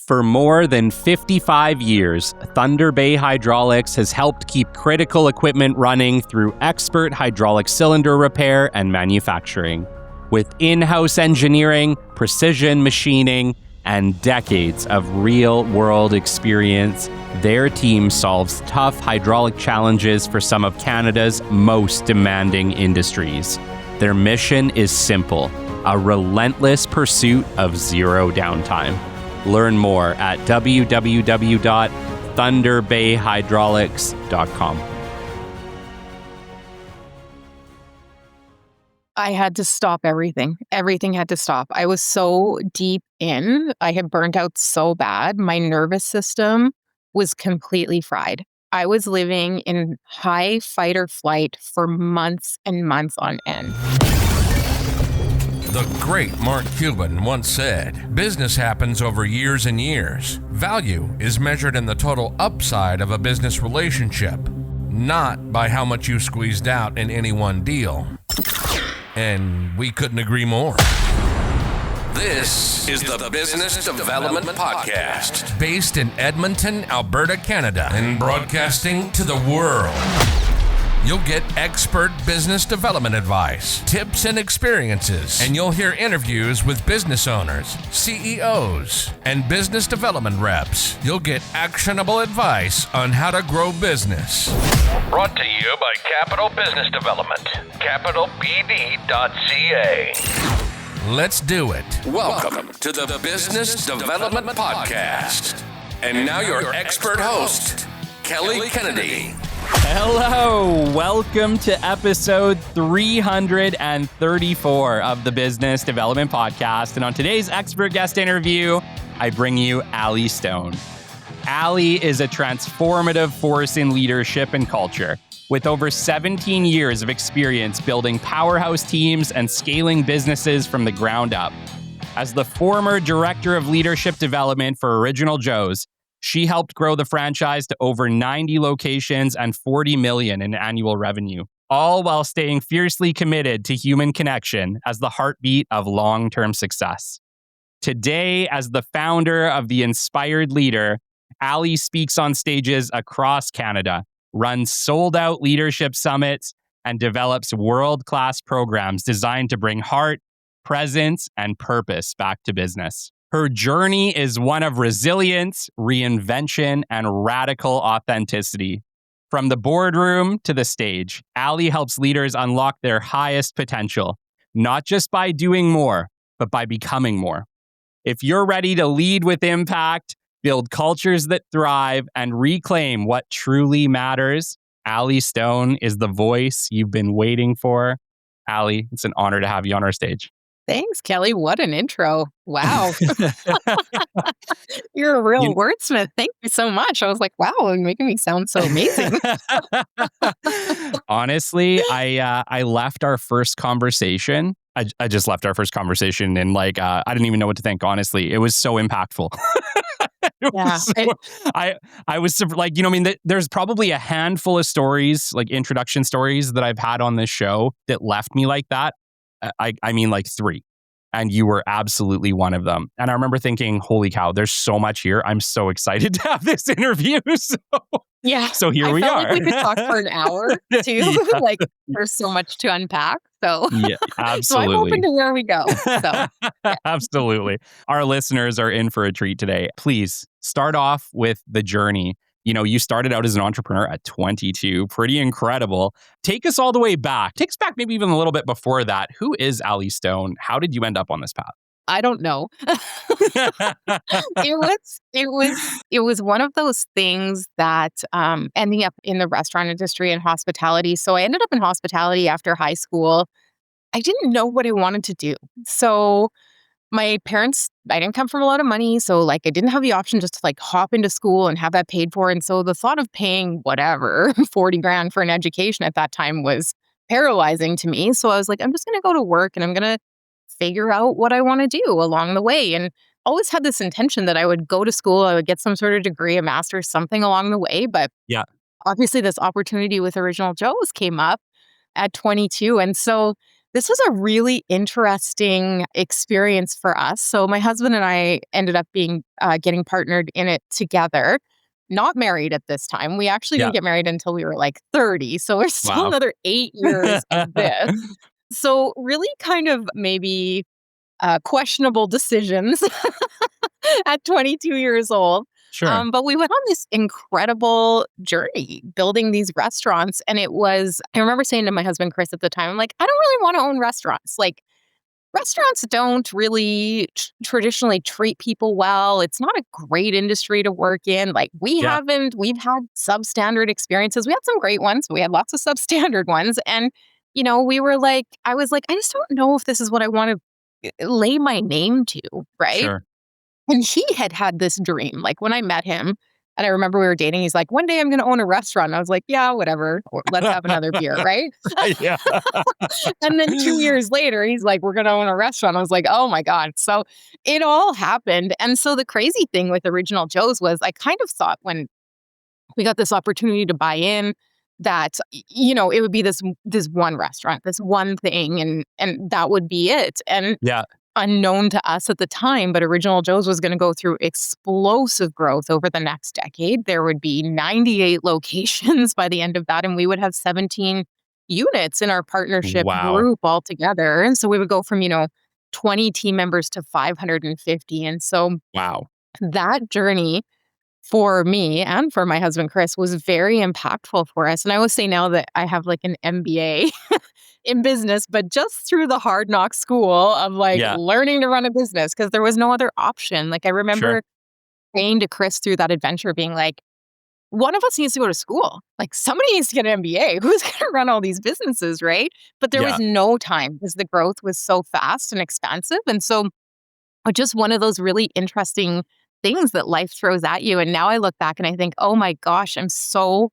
For more than 55 years, Thunder Bay Hydraulics has helped keep critical equipment running through expert hydraulic cylinder repair and manufacturing. With in-house engineering, precision machining, and decades of real-world experience, their team solves tough hydraulic challenges for some of Canada's most demanding industries. Their mission is simple: a relentless pursuit of zero downtime. Learn more at www.thunderbayhydraulics.com. I had to stop everything. Everything had to stop. I was so deep in. I had burnt out so bad. My nervous system was completely fried. I was living in high fight or flight for months and months on end. The great Mark Cuban once said, "Business happens over years and years. Value is measured in the total upside of a business relationship, not by how much you squeezed out in any one deal." And we couldn't agree more. This is the Business Development Podcast, based in Edmonton, Alberta, Canada, and broadcasting to the world. You'll get expert business development advice, tips and experiences, and you'll hear interviews with business owners, CEOs, and business development reps. You'll get actionable advice on how to grow business. Brought to you by Capital Business Development, capitalbd.ca. Let's do it. Welcome to the Business Development Podcast. And now your expert host, Kelly Kennedy. Hello, welcome to episode 334 of the Business Development Podcast. And on today's expert guest interview, I bring you Ali Stone. Ali is a transformative force in leadership and culture. With over 17 years of experience building powerhouse teams and scaling businesses from the ground up. As the former Director of Leadership Development for Original Joe's, she helped grow the franchise to over 90 locations and $40 million in annual revenue, all while staying fiercely committed to human connection as the heartbeat of long-term success. Today, as the founder of The Inspired Leader, Ali speaks on stages across Canada, runs sold-out leadership summits, and develops world-class programs designed to bring heart, presence, and purpose back to business. Her journey is one of resilience, reinvention, and radical authenticity. From the boardroom to the stage, Ali helps leaders unlock their highest potential, not just by doing more, but by becoming more. If you're ready to lead with impact, build cultures that thrive, and reclaim what truly matters, Ali Stone is the voice you've been waiting for. Ali, it's an honor to have you on our stage. Thanks, Kelly. What an intro. Wow. You're a real wordsmith. Thank you so much. I was like, wow, you're making me sound so amazing. Honestly, I left our first conversation. I just left our first conversation and I didn't even know what to think, honestly. It was so impactful. I was like, there's probably a handful of stories, like introduction stories that I've had on this show that left me like that. I mean like 3. And you were absolutely one of them. And I remember thinking, holy cow, there's so much here. I'm so excited to have this interview. So here we are. Like we could talk for an hour too. Yeah. Like there's so much to unpack. So yeah, absolutely. So I'm open to where we go. So yeah. Absolutely. Our listeners are in for a treat today. Please start off with the journey. You started out as an entrepreneur at 22. Pretty incredible. Take us all the way back. Take us back maybe even a little bit before that. Who is Ali Stone? How did you end up on this path? I don't know. It was one of those things that ending up in the restaurant industry and hospitality. So I ended up in hospitality after high school. I didn't know what I wanted to do. So my parents, I didn't come from a lot of money. So I didn't have the option just to hop into school and have that paid for. And so the thought of paying whatever, 40 grand for an education at that time was paralyzing to me. So I was like, I'm just going to go to work and I'm going to figure out what I want to do along the way. And always had this intention that I would go to school, I would get some sort of degree, a master's, something along the way. But yeah, obviously this opportunity with Original Joe's came up at 22. And so This was a really interesting experience for us. So my husband and I ended up getting partnered in it together, not married at this time. We actually Yeah. didn't get married until we were like 30. So there's still Wow. another 8 years of this. So really kind of maybe questionable decisions at 22 years old. Sure. But we went on this incredible journey building these restaurants. And I remember saying to my husband, Chris, at the time, I'm like, I don't really want to own restaurants. Like, restaurants don't really traditionally treat people well. It's not a great industry to work in. Like, we've had substandard experiences. We had some great ones, but we had lots of substandard ones. And, I was like, I just don't know if this is what I want to lay my name to. Right. Sure. And he had this dream. Like, when I met him, and I remember we were dating, he's like, one day I'm going to own a restaurant. And I was like, yeah, whatever. Let's have another beer, right? Yeah. And then 2 years later, he's like, we're going to own a restaurant. I was like, oh my God. So it all happened. And so the crazy thing with Original Joe's was I kind of thought when we got this opportunity to buy in that, it would be this one restaurant, this one thing, and that would be it. And Yeah. unknown to us at the time, but Original Joe's was going to go through explosive growth over the next decade. There would be 98 locations by the end of that, and we would have 17 units in our partnership Wow. group altogether. And so we would go from, 20 team members to 550. And so Wow. that journey for me and for my husband, Chris, was very impactful for us. And I always say now that I have like an MBA in business, but just through the hard knock school of learning to run a business because there was no other option. Like, I remember saying to Chris through that adventure being like, one of us needs to go to school. Like, somebody needs to get an MBA. Who's going to run all these businesses, right? But there was no time because the growth was so fast and expansive. And so just one of those really interesting things that life throws at you. And now I look back and I think, oh my gosh, I'm so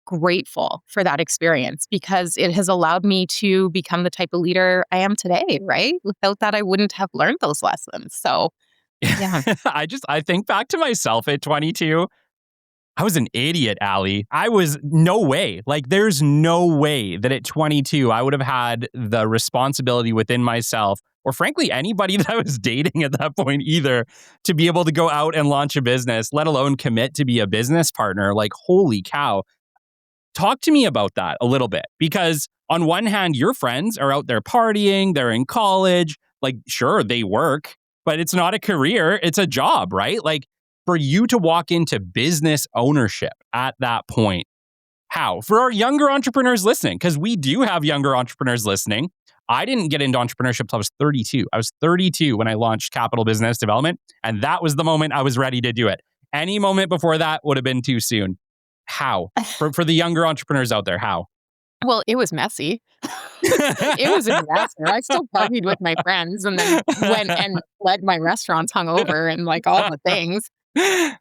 grateful for that experience because it has allowed me to become the type of leader I am today, right? Without that, I wouldn't have learned those lessons. So, yeah. I think back to myself at 22. I was an idiot, Allie. No way. Like, there's no way that at 22, I would have had the responsibility within myself, or frankly, anybody that I was dating at that point either, to be able to go out and launch a business, let alone commit to be a business partner. Like, holy cow. Talk to me about that a little bit, because on one hand, your friends are out there partying, they're in college, like, sure, they work, but it's not a career, it's a job, right? Like, for you to walk into business ownership at that point, how? For our younger entrepreneurs listening, because we do have younger entrepreneurs listening. I didn't get into entrepreneurship until I was 32. I was 32 when I launched Capital Business Development, and that was the moment I was ready to do it. Any moment before that would have been too soon. How? For the younger entrepreneurs out there, how? Well, it was messy. It was a disaster. I still partied with my friends and then went and led my restaurants hungover and like all the things.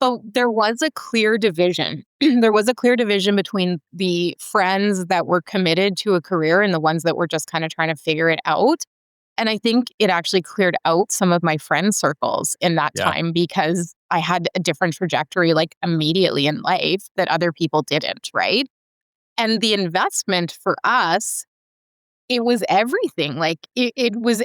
But there was a clear division. There was a clear division between the friends that were committed to a career and the ones that were just kind of trying to figure it out. And I think it actually cleared out some of my friend circles in that time because I had a different trajectory like immediately in life that other people didn't, right? And the investment for us, it was everything. Like it was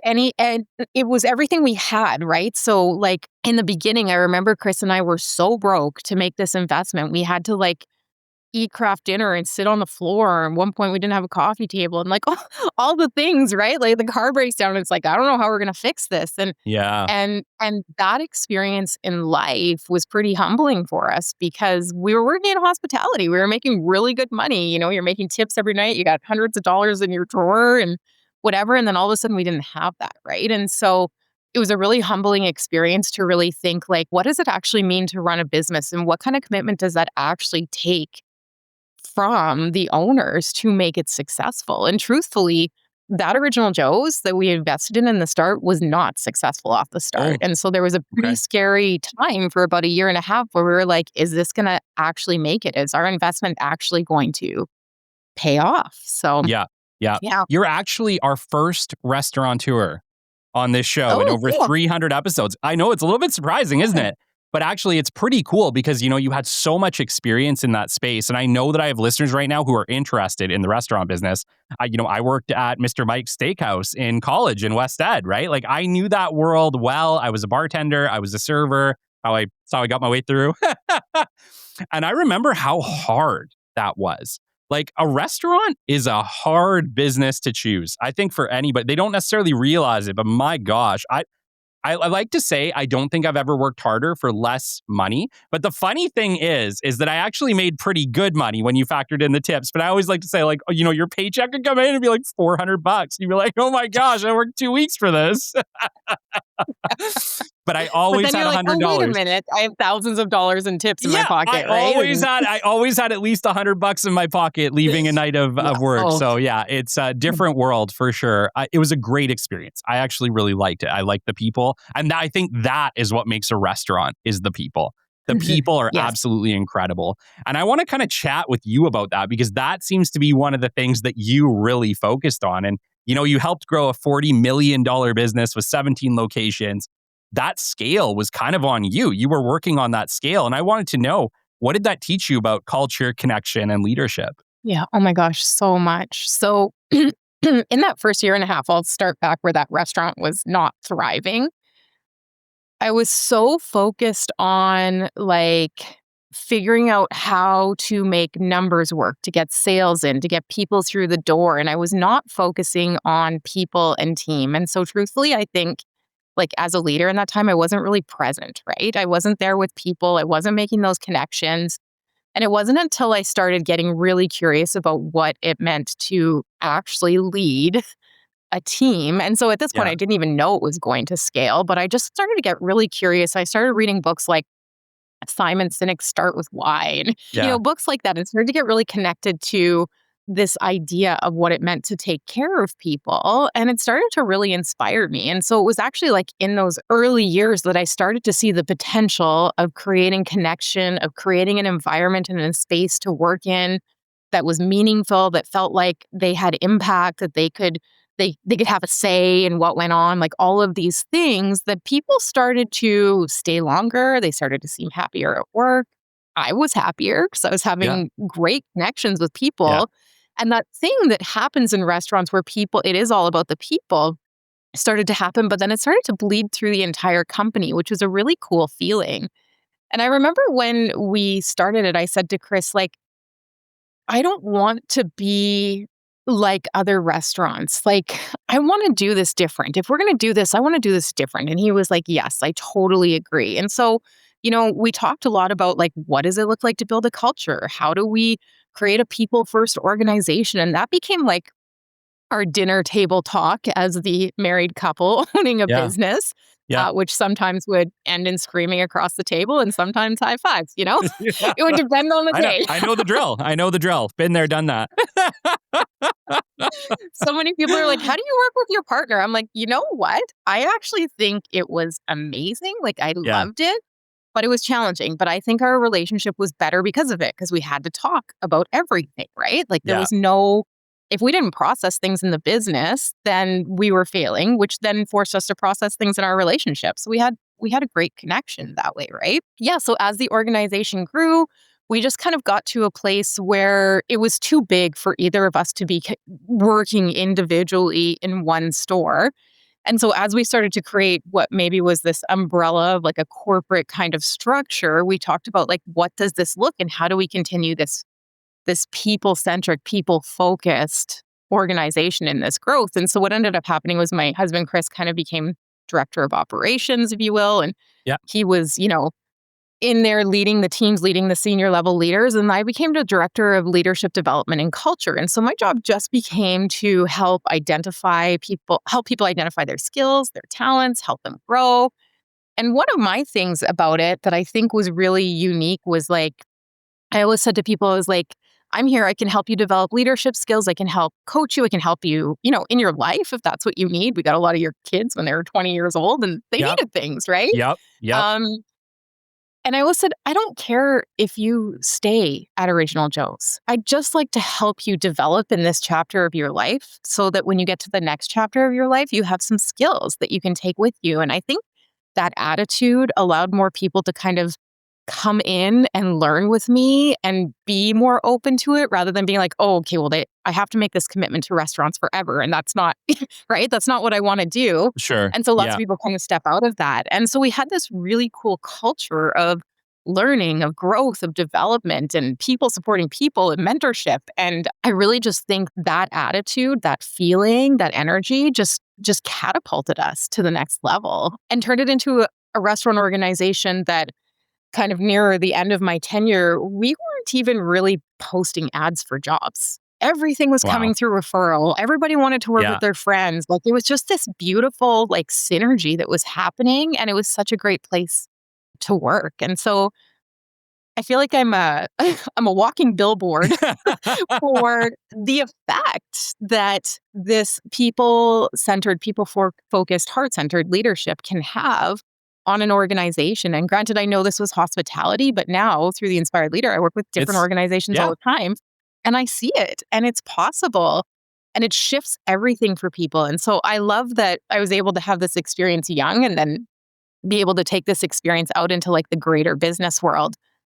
everything we had, right? So like in the beginning, I remember Chris and I were so broke to make this investment. We had to like eat craft dinner and sit on the floor. And at one point we didn't have a coffee table and like all the things, right? Like the car breaks down and it's like, I don't know how we're going to fix this. And that experience in life was pretty humbling for us because we were working in hospitality. We were making really good money. You know, you're making tips every night. You got hundreds of dollars in your drawer and whatever. And then all of a sudden we didn't have that, right? And so it was a really humbling experience to really think like, what does it actually mean to run a business and what kind of commitment does that actually take from the owners to make it successful? And truthfully, that Original Joe's that we invested in the start was not successful off the start. And so there was a pretty scary time for about a year and a half where we were like, is this going to actually make it? Is our investment actually going to pay off? So yeah. You're actually our first restaurateur on this show in over 300 episodes. I know it's a little bit surprising, isn't it? But actually, it's pretty cool because, you had so much experience in that space. And I know that I have listeners right now who are interested in the restaurant business. I worked at Mr. Mike's Steakhouse in college in West Ed, right? Like I knew that world well. I was a bartender. I was a server. That's how I got my way through. And I remember how hard that was. Like a restaurant is a hard business to choose. I think for anybody, they don't necessarily realize it, but my gosh, I like to say I don't think I've ever worked harder for less money. But the funny thing is that I actually made pretty good money when you factored in the tips. But I always like to say, like, your paycheck could come in and be like $400. You'd be like, oh my gosh, I worked 2 weeks for this. But I always had $100. Oh, wait a minute, I have thousands of dollars in tips in my pocket, right? I always had at least $100 in my pocket leaving a night of work. Oh. So yeah, it's a different world for sure. It was a great experience. I actually really liked it. I liked the people. And I think that is what makes a restaurant is the people. The people are Yes. absolutely incredible. And I want to kind of chat with you about that because that seems to be one of the things that you really focused on. And, you helped grow a $40 million business with 17 locations. That scale was kind of on you. You were working on that scale. And I wanted to know, what did that teach you about culture, connection, and leadership? Yeah. Oh my gosh, so much. So in that first year and a half, I'll start back where that restaurant was not thriving. I was so focused on figuring out how to make numbers work, to get sales in, to get people through the door. And I was not focusing on people and team. And so truthfully, I think as a leader in that time, I wasn't really present, right? I wasn't there with people. I wasn't making those connections. And it wasn't until I started getting really curious about what it meant to actually lead a team. And so at this point, Yeah. I didn't even know it was going to scale, but I just started to get really curious. I started reading books like Simon Sinek's Start With Why, and Yeah. books like that, and started to get really connected to this idea of what it meant to take care of people. And it started to really inspire me. And so it was actually in those early years that I started to see the potential of creating connection, of creating an environment and a space to work in that was meaningful, that felt like they had impact, that they could have a say in what went on, all of these things that people started to stay longer. They started to seem happier at work. I was happier because I was having great connections with people. Yeah. And that thing that happens in restaurants where it is all about the people started to happen, but then it started to bleed through the entire company, which was a really cool feeling. And I remember when we started it, I said to Chris, I don't want to be like other restaurants. I want to do this different. If we're going to do this, I want to do this different. And he was like, yes, I totally agree. And so, we talked a lot about what does it look like to build a culture? How do we create a people first organization? And that became our dinner table talk as the married couple owning a business, which sometimes would end in screaming across the table and sometimes high fives, Yeah. It would depend on the day. I know the drill. Been there, done that. So many people are like, how do you work with your partner? I'm like, you know what? I actually think it was amazing. I loved it, but it was challenging. But I think our relationship was better because of it, because we had to talk about everything, right? There was if we didn't process things in the business, then we were failing, which then forced us to process things in our relationship. So we had a great connection that way, right? Yeah. So as the organization grew, we just kind of got to a place where it was too big for either of us to be working individually in one store. And so as we started to create what maybe was this umbrella of a corporate kind of structure, we talked about what does this look and how do we continue this people-centric, people-focused organization in this growth. And so what ended up happening was my husband, Chris, kind of became director of operations, if you will. And he was, in there leading the teams, leading the senior level leaders. And I became the director of leadership development and culture. And so my job just became to help people identify their skills, their talents, help them grow. And one of my things about it that I think was really unique was I always said to people, I was like, I'm here. I can help you develop leadership skills. I can help coach you. I can help you, in your life if that's what you need. We got a lot of your kids when they were 20 years old and they needed things, right? Yep. And I always said, I don't care if you stay at Original Joe's. I'd just like to help you develop in this chapter of your life so that when you get to the next chapter of your life, you have some skills that you can take with you. And I think that attitude allowed more people to kind of come in and learn with me and be more open to it rather than being like, oh, okay, well, I have to make this commitment to restaurants forever. And that's not, right? That's not what I want to do. Sure. And so lots Yeah. of people kind of step out of that. And so we had this really cool culture of learning, of growth, of development, and people supporting people and mentorship. And I really just think that attitude, that feeling, that energy just catapulted us to the next level and turned it into a restaurant organization that kind of near the end of my tenure, we weren't even really posting ads for jobs. Everything was Wow. coming through referral. Everybody wanted to work Yeah. with their friends. Like it was just this beautiful like synergy that was happening. And it was such a great place to work. And so I feel like I'm a I'm a walking billboard for the effect that this people-centered, people-focused, heart-centered leadership can have on an organization. And granted, I know this was hospitality, but now through the Inspired Leader, I work with different It's- organizations all the time, and I see it, and it's possible, and it shifts everything for people. And so I love that I was able to have this experience young and then be able to take this experience out into like the greater business world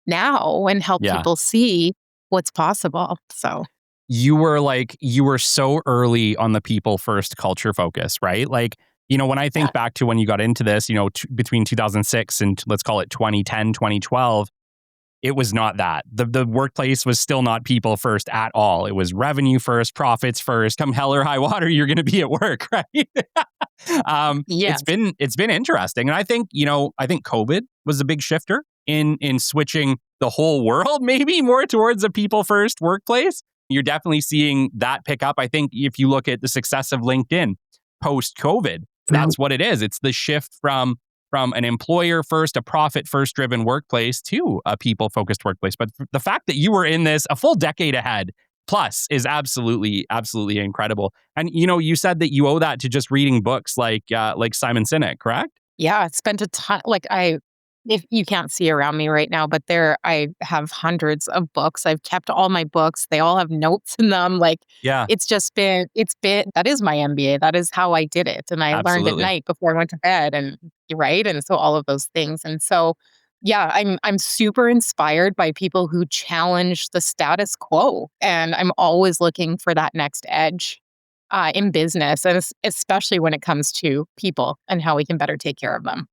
now and help Yeah. people see what's possible. So you were so early on the people first culture focus, right? Like, when I think back to when you got into this, between 2006 and let's call it 2010, 2012, it was not that. The workplace was still not people first at all. It was revenue first, profits first. Come hell or high water, you're going to be at work, right? Yes. It's been interesting, and I think COVID was a big shifter in switching the whole world maybe more towards a people first workplace. You're definitely seeing that pick up. I think if you look at the success of LinkedIn post COVID, that's what it is. It's the shift from an employer first, a profit first driven workplace to a people focused workplace. But the fact that you were in this a full decade ahead plus is absolutely incredible. And you said that you owe that to just reading books like Simon Sinek, correct? Yeah, I spent a ton. If you can't see around me right now, but I have hundreds of books. I've kept all my books. They all have notes in them. Like, Yeah, it's been, that is my MBA. That is how I did it. And I learned at absolutely. night before I went to bed and right. And so all of those things. And so, yeah, I'm super inspired by people who challenge the status quo. And I'm always looking for that next edge in business, and especially when it comes to people and how we can better take care of them.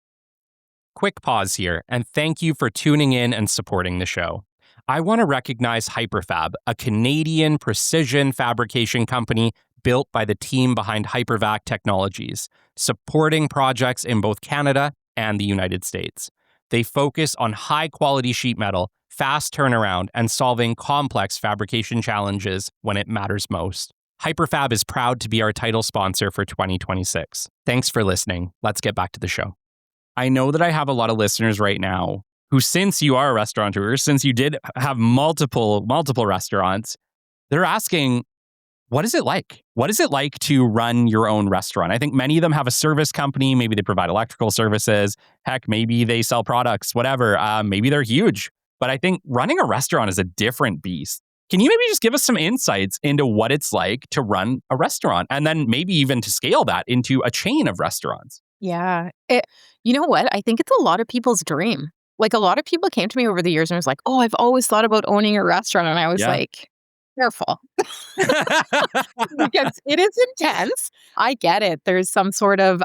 Quick pause here, and thank you for tuning in and supporting the show. I want to recognize Hyperfab, a Canadian precision fabrication company built by the team behind Hypervac Technologies, supporting projects in both Canada and the United States. They focus on high-quality sheet metal, fast turnaround, and solving complex fabrication challenges when it matters most. Hyperfab is proud to be our title sponsor for 2026. Thanks for listening. Let's get back to the show. I know that I have a lot of listeners right now who, since you are a restaurateur, since you did have multiple restaurants, they're asking, what is it like? What is it like to run your own restaurant? I think many of them have a service company. Maybe they provide electrical services. Heck, maybe they sell products, whatever. Maybe they're huge. But I think running a restaurant is a different beast. Can you maybe just give us some insights into what it's like to run a restaurant and then maybe even to scale that into a chain of restaurants? Yeah. You know what? I think it's a lot of people's dream. Like a lot of people came to me over the years and was like, oh, I've always thought about owning a restaurant. And I was like, careful. Because it is intense. I get it. There's some sort of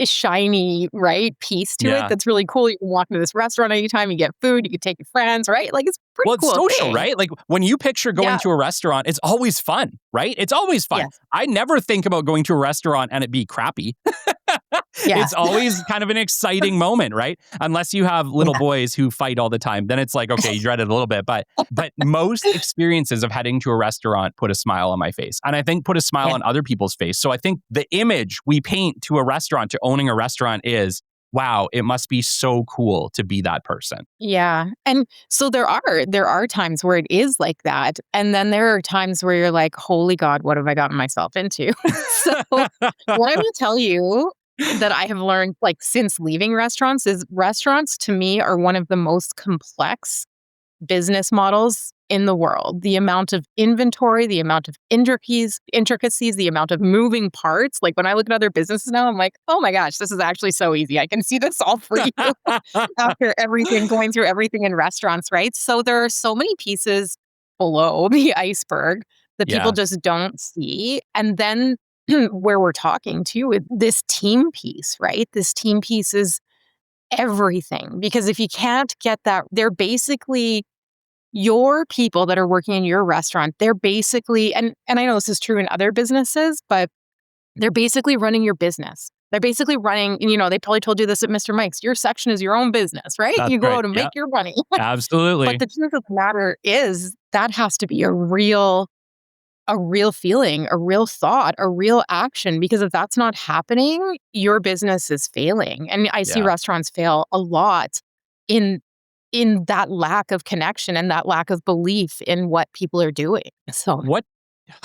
shiny, right, piece to it that's really cool. You can walk into this restaurant anytime, you get food, you can take your friends, right? Like it's pretty Well, it's cool social, thing. right? Like when you picture going to a restaurant, it's always fun, right? It's always fun. Yes. I never think about going to a restaurant and it be crappy. Yeah. It's always kind of an exciting moment, right? Unless you have little boys who fight all the time, then it's like, okay, you dread it a little bit. But most experiences of heading to a restaurant put a smile on my face. And I think put a smile on other people's face. So I think the image we paint to a restaurant, to owning a restaurant is, wow, it must be so cool to be that person. Yeah. And so there are times where it is like that. And then there are times where you're like, holy God, what have I gotten myself into? So what I will tell you that I have learned like since leaving restaurants is restaurants to me are one of the most complex business models in the world. The amount of inventory, the amount of intricacies, the amount of moving parts. Like when I look at other businesses now, I'm like, oh my gosh, this is actually so easy. I can see this all for you after everything, going through everything in restaurants, right? So there are so many pieces below the iceberg that people Yeah. just don't see. And then where we're talking too, with this team piece, right? This team piece is everything. Because if you can't get that, they're basically your people that are working in your restaurant. They're basically, and I know this is true in other businesses, but they're basically running your business. They're basically running, they probably told you this at Mr. Mike's. Your section is your own business, right? That's You go right. out and Yeah, make your money. But absolutely. the truth of the matter is that has to be a real feeling, a real thought, a real action, because if that's not happening, your business is failing. And I see Yeah. restaurants fail a lot in that lack of connection and that lack of belief in what people are doing. So,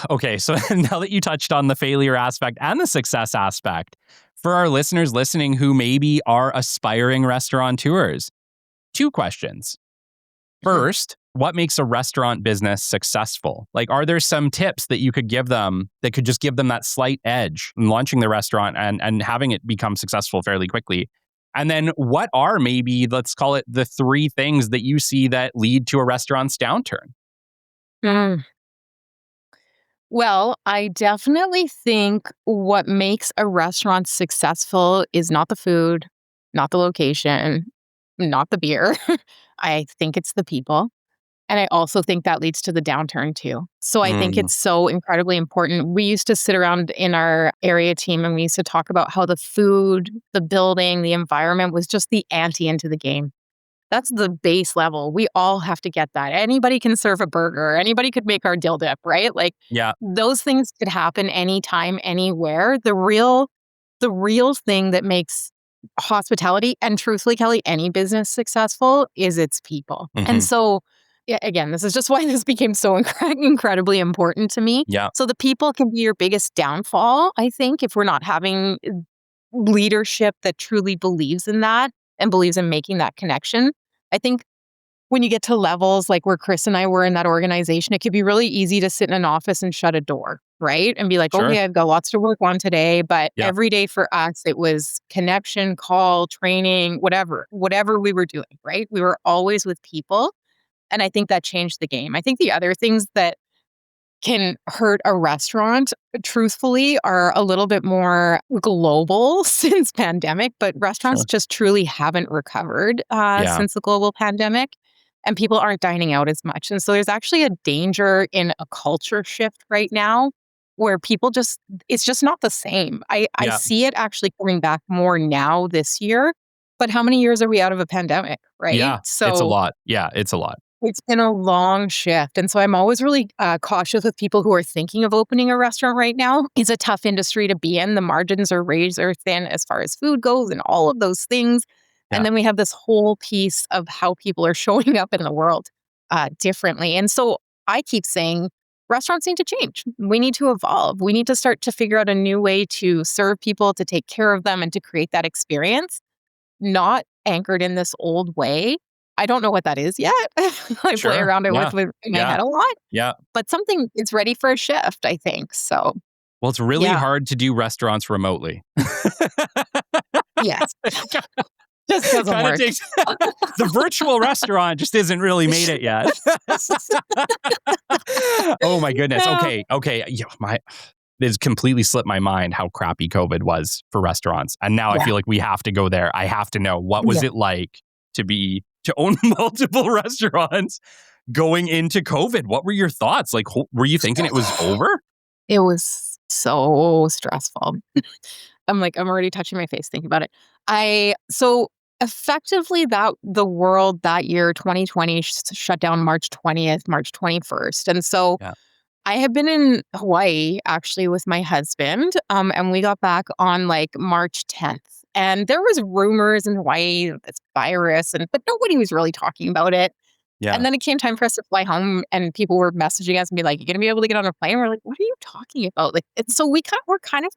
Okay, so now that you touched on the failure aspect and the success aspect, for our listeners listening who maybe are aspiring restaurateurs, two questions. First, what makes a restaurant business successful? Like, are there some tips that you could give them that could just give them that slight edge in launching the restaurant and having it become successful fairly quickly? And then what are maybe, let's call it the three things that you see that lead to a restaurant's downturn? Mm. Well, I definitely think what makes a restaurant successful is not the food, not the location, not the beer. I think it's the people. And I also think that leads to the downturn too. So I think Mm, it's so incredibly important. We used to sit around in our area team and we used to talk about how the food, the building, the environment was just the ante into the game. That's the base level. We all have to get that. Anybody can serve a burger. Anybody could make our dill dip, right? Like yeah. those things could happen anytime, anywhere. The real thing that makes hospitality and truthfully, Kelly, any business successful is its people. And Hmm. so, yeah, again, this is just why this became so incredibly important to me. Yeah. So the people can be your biggest downfall, I think, if we're not having leadership that truly believes in that and believes in making that connection. I think when you get to levels like where Chris and I were in that organization, it could be really easy to sit in an office and shut a door, right? And be like, Sure. okay, I've got lots to work on today. But Yeah. every day for us, it was connection, call, training, whatever we were doing, right? We were always with people. And I think that changed the game. I think the other things that can hurt a restaurant, truthfully, are a little bit more global since pandemic, but restaurants Sure. just truly haven't recovered Yeah. since the global pandemic, and people aren't dining out as much. And so there's actually a danger in a culture shift right now where people it's just not the same. I Yeah. see it actually coming back more now this year, but how many years are we out of a pandemic, right? Yeah. It's a So lot. Yeah. It's a lot. it's been a long shift. And so I'm always really cautious with people who are thinking of opening a restaurant right now. It's a tough industry to be in. The margins are razor thin as far as food goes and all of those things. Yeah. And then we have this whole piece of how people are showing up in the world differently. And so I keep saying restaurants need to change. We need to evolve. We need to start to figure out a new way to serve people, to take care of them, and to create that experience, not anchored in this old way. I don't know what that is yet. I play Sure. around it Yeah. with in my Yeah. head a lot, Yeah. but something is ready for a shift, I think. So, Well, it's really yeah. hard to do restaurants remotely. Yes. Just doesn't Kind of work. takes the virtual restaurant just isn't really made it yet. Oh my goodness. Yeah. Okay. Yeah, it's completely slipped my mind how crappy COVID was for restaurants. And now I Yeah. feel like we have to go there. I have to know, what was Yeah. it like to own multiple restaurants going into COVID? What were your thoughts? Like, were you thinking it was over? It was so stressful. I'm already touching my face thinking about it. So effectively the world that year, 2020, shut down March 20th, March 21st. And so Yeah. I had been in Hawaii actually with my husband, and we got back on March 10th. And there was rumors in Hawaii of this virus, but nobody was really talking about it. Yeah. And then it came time for us to fly home, and people were messaging us and be like, "You gonna be able to get on a plane?" We're like, "What are you talking about?" And so we're kind of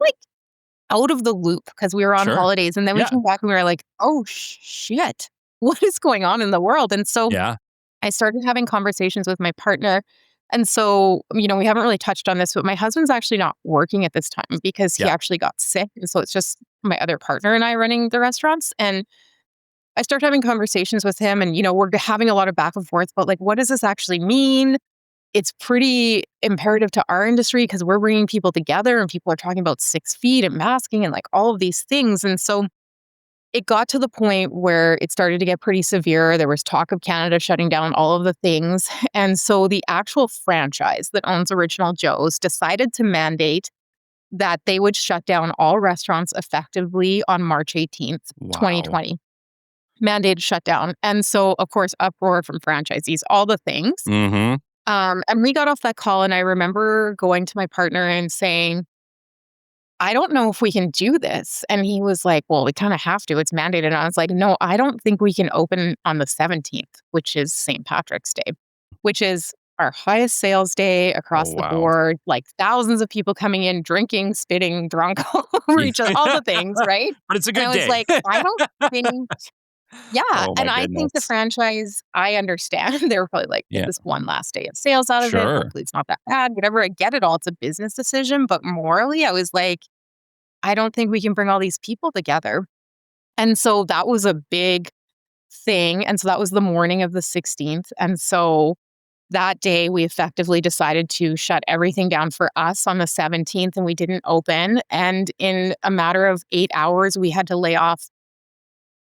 out of the loop because we were on Sure. holidays, and then we Yeah. came back and we were like, "Oh shit, what is going on in the world?" And so Yeah. I started having conversations with my partner. And so, we haven't really touched on this, but my husband's actually not working at this time because he Yeah. actually got sick. And so it's just my other partner and I running the restaurants. And I started having conversations with him and, we're having a lot of back and forth, but like, what does this actually mean? It's pretty imperative to our industry because we're bringing people together and people are talking about 6 feet and masking and like all of these things. And so it got to the point where it started to get pretty severe. There was talk of Canada shutting down all of the things. And so the actual franchise that owns Original Joe's decided to mandate that they would shut down all restaurants effectively on March 18th, Wow. 2020. Mandated shutdown. And so, of course, uproar from franchisees, all the things. Mm-hmm. And we got off that call and I remember going to my partner and saying, I don't know if we can do this. And he was like, well, we kind of have to. It's mandated. And I was like, no, I don't think we can open on the 17th, which is St. Patrick's Day, which is our highest sales day across the board, like thousands of people coming in, drinking, spitting, drunk over each other, all the things, right? But it's a good and I was day. like, I don't think, yeah. Oh my And I think the goodness. franchise, I understand. They were probably like, get this one last day of sales out of it. Sure. Hopefully it's not that bad, whatever. I get it all. It's a business decision. But morally, I was like, I don't think we can bring all these people together. And so that was a big thing. And so that was the morning of the 16th. And so that day we effectively decided to shut everything down for us on the 17th and we didn't open. And in a matter of 8 hours, we had to lay off,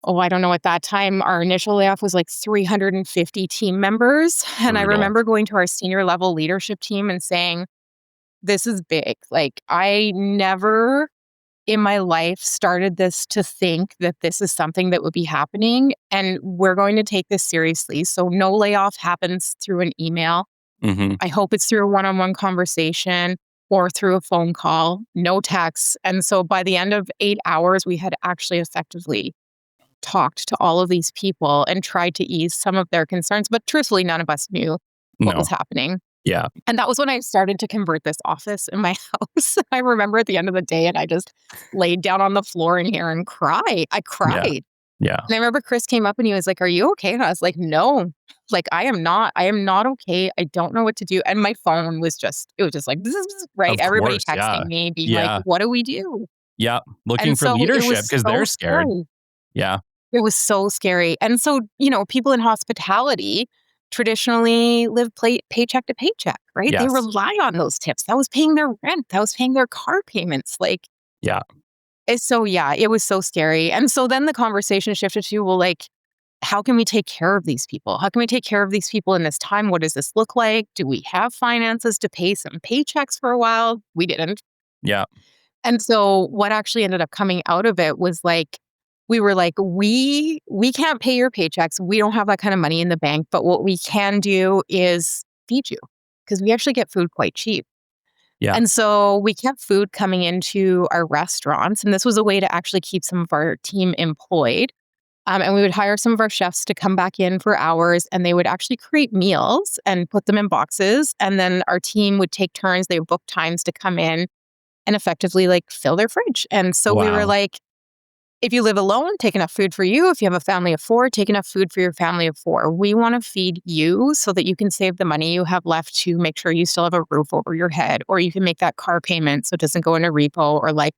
I don't know, at that time, our initial layoff was like 350 team members. And I Brutal. remember going to our senior level leadership team and saying, this is big. Like I never in my life started this to think that this is something that would be happening and we're going to take this seriously. So no layoff happens through an email. Mm-hmm. I hope it's through a one-on-one conversation or through a phone call, no text. And so by the end of 8 hours, we had actually effectively talked to all of these people and tried to ease some of their concerns. But truthfully, none of us knew what was happening. Yeah. And that was when I started to convert this office in my house. I remember at the end of the day and I just laid down on the floor in here and cried. I cried. Yeah. And I remember Chris came up and he was like, are you okay? And I was like, no, like I am not okay. I don't know what to do. And my phone was just, it was just like, right. Of Everybody course, texting me, being like, what do we do? Yeah. Looking And for so it leadership was because so they're scared. scary. Yeah. It was so scary. And so, people in hospitality traditionally live paycheck to paycheck, right? They Yes. rely on those tips. That was paying their rent. That was paying their car payments. Like, Yeah. it was so scary. And so then the conversation shifted to, well, like, how can we take care of these people? How can we take care of these people in this time? What does this look like? Do we have finances to pay some paychecks for a while? We didn't. Yeah. And so what actually ended up coming out of it was like, we were like, we can't pay your paychecks. We don't have that kind of money in the bank. But what we can do is feed you because we actually get food quite cheap. Yeah. And so we kept food coming into our restaurants. And this was a way to actually keep some of our team employed. And we would hire some of our chefs to come back in for hours and they would actually create meals and put them in boxes. And then our team would take turns. They would book times to come in and effectively like fill their fridge. And so we were like, if you live alone, take enough food for you. If you have a family of 4, take enough food for your family of 4. We want to feed you so that you can save the money you have left to make sure you still have a roof over your head, or you can make that car payment so it doesn't go in a repo or like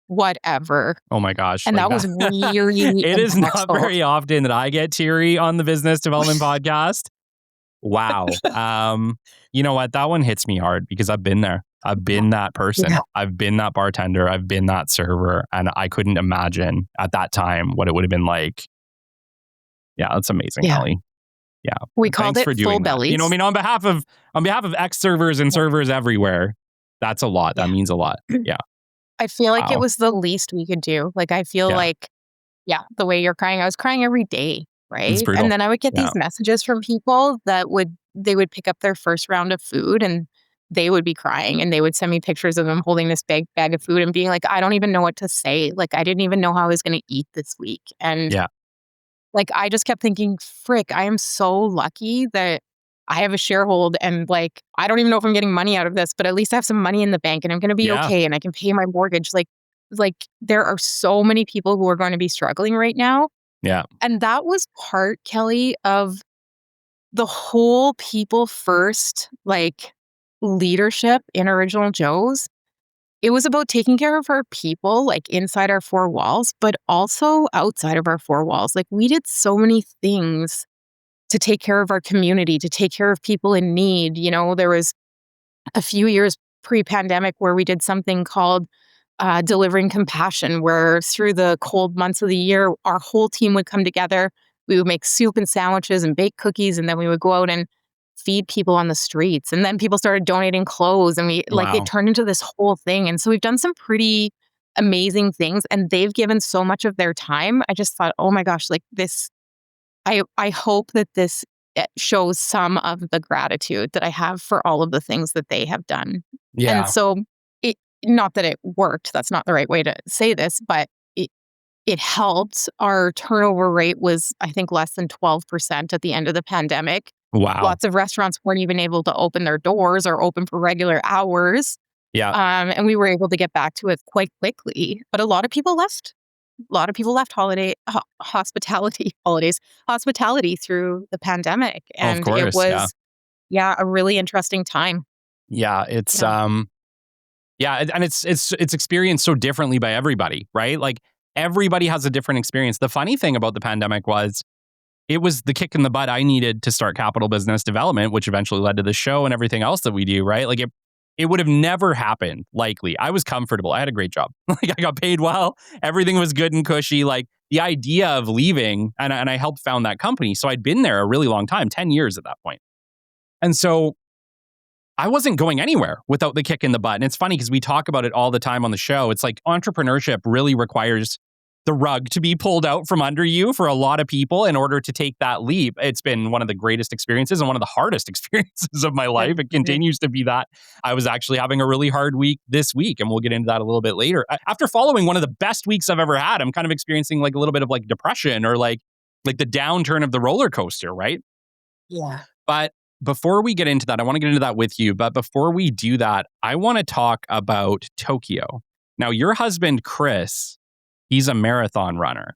whatever. Oh my gosh. And that was really It is not impactful. very often that I get teary on the business development podcast. Wow. You know what? That one hits me hard because I've been there. I've been that person. Yeah. I've been that bartender. I've been that server. And I couldn't imagine at that time what it would have been like. Yeah, that's amazing, Yeah. Ellie. Yeah. We called Thanks it for doing full that. bellies. You know, I mean, on behalf of ex-servers and servers everywhere, that's a lot. That means a lot. Yeah. I feel like Wow. it was the least we could do. Like, I feel like, the way you're crying, I was crying every day, right? brutal. And then I would get these messages from people that they would pick up their first round of food and they would be crying and they would send me pictures of them holding this big bag of food and being like, I don't even know what to say. Like, I didn't even know how I was going to eat this week. And like, I just kept thinking, frick, I am so lucky that I have a sharehold and like, I don't even know if I'm getting money out of this, but at least I have some money in the bank and I'm going to be okay and I can pay my mortgage. Like there are so many people who are going to be struggling right now. Yeah. And that was part, Kelly, of the whole people first, like, leadership in Original Joe's, it was about taking care of our people, like, inside our four walls, but also outside of our four walls. Like, we did so many things to take care of our community, to take care of people in need. There was a few years pre-pandemic where we did something called Delivering Compassion, where through the cold months of the year, our whole team would come together. We would make soup and sandwiches and bake cookies, and then we would go out and feed people on the streets. And then people started donating clothes, and it Wow. turned into this whole thing. And so we've done some pretty amazing things, and they've given so much of their time. I just thought, oh my gosh, like this, I hope that this shows some of the gratitude that I have for all of the things that they have done. And Yeah. so it, not that it worked, that's not the right way to say this, but it helped. Our turnover rate was, I think, less than 12% at the end of the pandemic. Wow. Lots of restaurants weren't even able to open their doors or open for regular hours. Yeah. And we were able to get back to it quite quickly. But a lot of people left. A lot of people left hospitality through the pandemic. Of And it course. Yeah. was, a really interesting time. Yeah. It's Yeah. and it's experienced so differently by everybody, right? Like everybody has a different experience. The funny thing about the pandemic was it was the kick in the butt I needed to start Capital Business Development, which eventually led to the show and everything else that we do, right? Like it would have never happened, likely. I was comfortable. I had a great job. Like I got paid well. Everything was good and cushy. Like the idea of leaving, and I helped found that company. So I'd been there a really long time, 10 years at that point. And so I wasn't going anywhere without the kick in the butt. And it's funny because we talk about it all the time on the show. It's like entrepreneurship really requires the rug to be pulled out from under you for a lot of people in order to take that leap. It's been one of the greatest experiences and one of the hardest experiences of my life. It continues to be that. I was actually having a really hard week this week, and we'll get into that a little bit later. After following one of the best weeks I've ever had, I'm kind of experiencing like a little bit of like depression or like the downturn of the roller coaster, right? Yeah. But before we get into that, I want to get into that with you. But before we do that, I want to talk about Tokyo. Now, your husband, Chris, he's a marathon runner,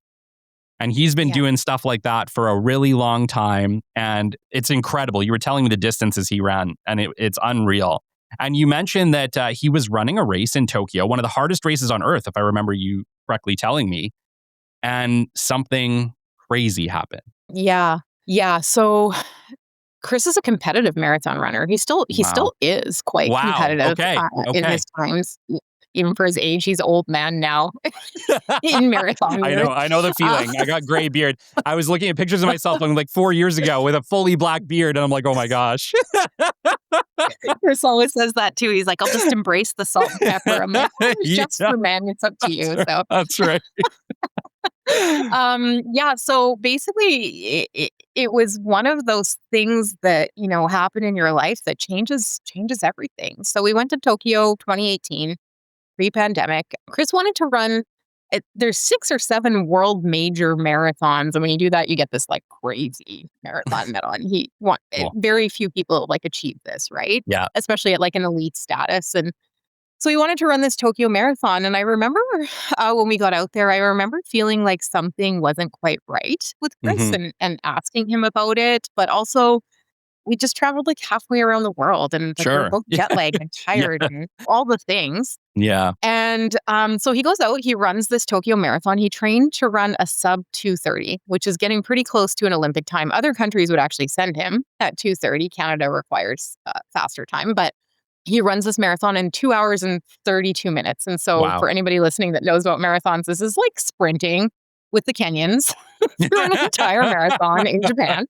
and he's been doing stuff like that for a really long time. And it's incredible. You were telling me the distances he ran, and it's unreal. And you mentioned that he was running a race in Tokyo, one of the hardest races on earth, if I remember you correctly telling me. And something crazy happened. Yeah. Yeah. So Chris is a competitive marathon runner. He still is quite competitive Okay. in his times. Even for his age, he's old man now in marathon years. I know the feeling. I got gray beard. I was looking at pictures of myself from like 4 years ago with a fully black beard, and I'm like, oh my gosh. Chris always says that too. He's like, I'll just embrace the salt and pepper. I'm like, it's just for men. It's up to you. So that's right. So basically it was one of those things that, happen in your life that changes everything. So we went to Tokyo 2018, pre-pandemic. Chris wanted to run there's 6 or 7 world major marathons, and when you do that, you get this like crazy marathon medal. And very few people like achieve this, right? Yeah, especially at like an elite status. And so he wanted to run this Tokyo Marathon. And I remember when we got out there, I remember feeling like something wasn't quite right with Chris and asking him about it. But also, we just traveled like halfway around the world, and like, we were both jet lagged and tired and all the things. Yeah. And so he goes out, he runs this Tokyo Marathon. He trained to run a sub 2:30, which is getting pretty close to an Olympic time. Other countries would actually send him at 2:30. Canada requires faster time, but he runs this marathon in 2 hours and 32 minutes. And so for anybody listening that knows about marathons, this is like sprinting with the Kenyans through an entire marathon in Japan.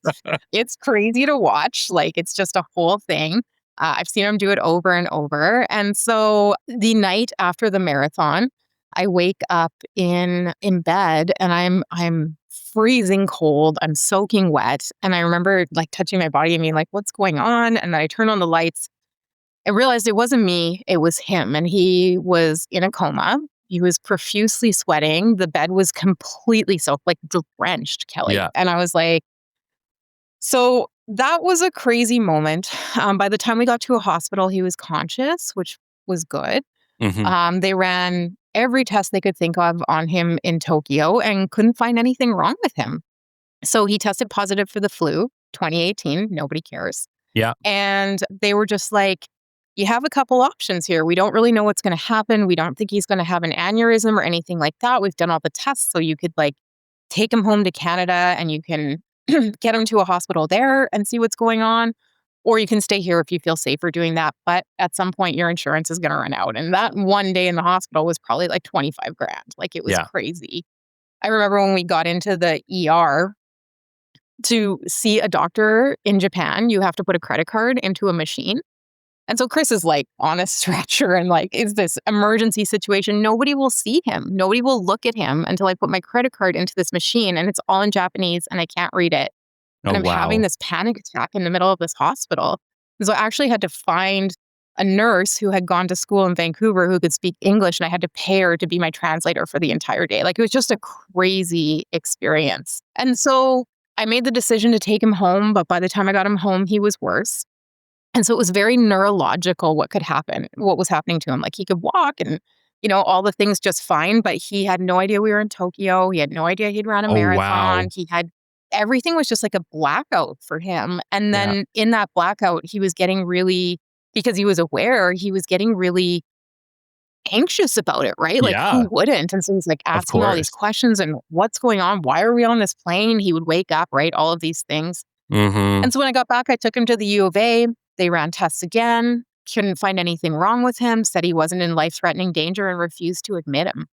It's crazy to watch. Like, it's just a whole thing. I've seen him do it over and over. And so the night after the marathon, I wake up in bed, and I'm freezing cold. I'm soaking wet. And I remember like touching my body and being like, what's going on? And then I turn on the lights. I realized it wasn't me, it was him. And he was in a coma. He was profusely sweating. The bed was completely soaked, like drenched, Kelly. Yeah. And I was like, so that was a crazy moment. By the time we got to a hospital, he was conscious, which was good. Mm-hmm. They ran every test they could think of on him in Tokyo and couldn't find anything wrong with him. So he tested positive for the flu. 2018. Nobody cares. Yeah. And they were just like, you have a couple options here. We don't really know what's going to happen. We don't think he's going to have an aneurysm or anything like that. We've done all the tests. So you could like take him home to Canada and you can get him to a hospital there and see what's going on. Or you can stay here if you feel safer doing that. But at some point, your insurance is going to run out. And that one day in the hospital was probably like 25 grand. Like it was crazy. I remember when we got into the ER to see a doctor in Japan, you have to put a credit card into a machine. And so Chris is like on a stretcher and like, is this emergency situation? Nobody will see him. Nobody will look at him until I put my credit card into this machine and it's all in Japanese and I can't read it. And I'm having this panic attack in the middle of this hospital. And so I actually had to find a nurse who had gone to school in Vancouver who could speak English, and I had to pay her to be my translator for the entire day. Like it was just a crazy experience. And so I made the decision to take him home, but by the time I got him home, he was worse. And so it was very neurological what could happen, what was happening to him. Like he could walk and, all the things just fine, but he had no idea we were in Tokyo. He had no idea he'd run a marathon. Everything was just like a blackout for him. And then in that blackout, he was getting really, because he was aware, he was getting really anxious about it, right? Like who wouldn't? And so he's like asking all these questions and what's going on? Why are we on this plane? He would wake up, right? All of these things. Mm-hmm. And so when I got back, I took him to the U of A. They ran tests again, couldn't find anything wrong with him, said he wasn't in life-threatening danger and refused to admit him.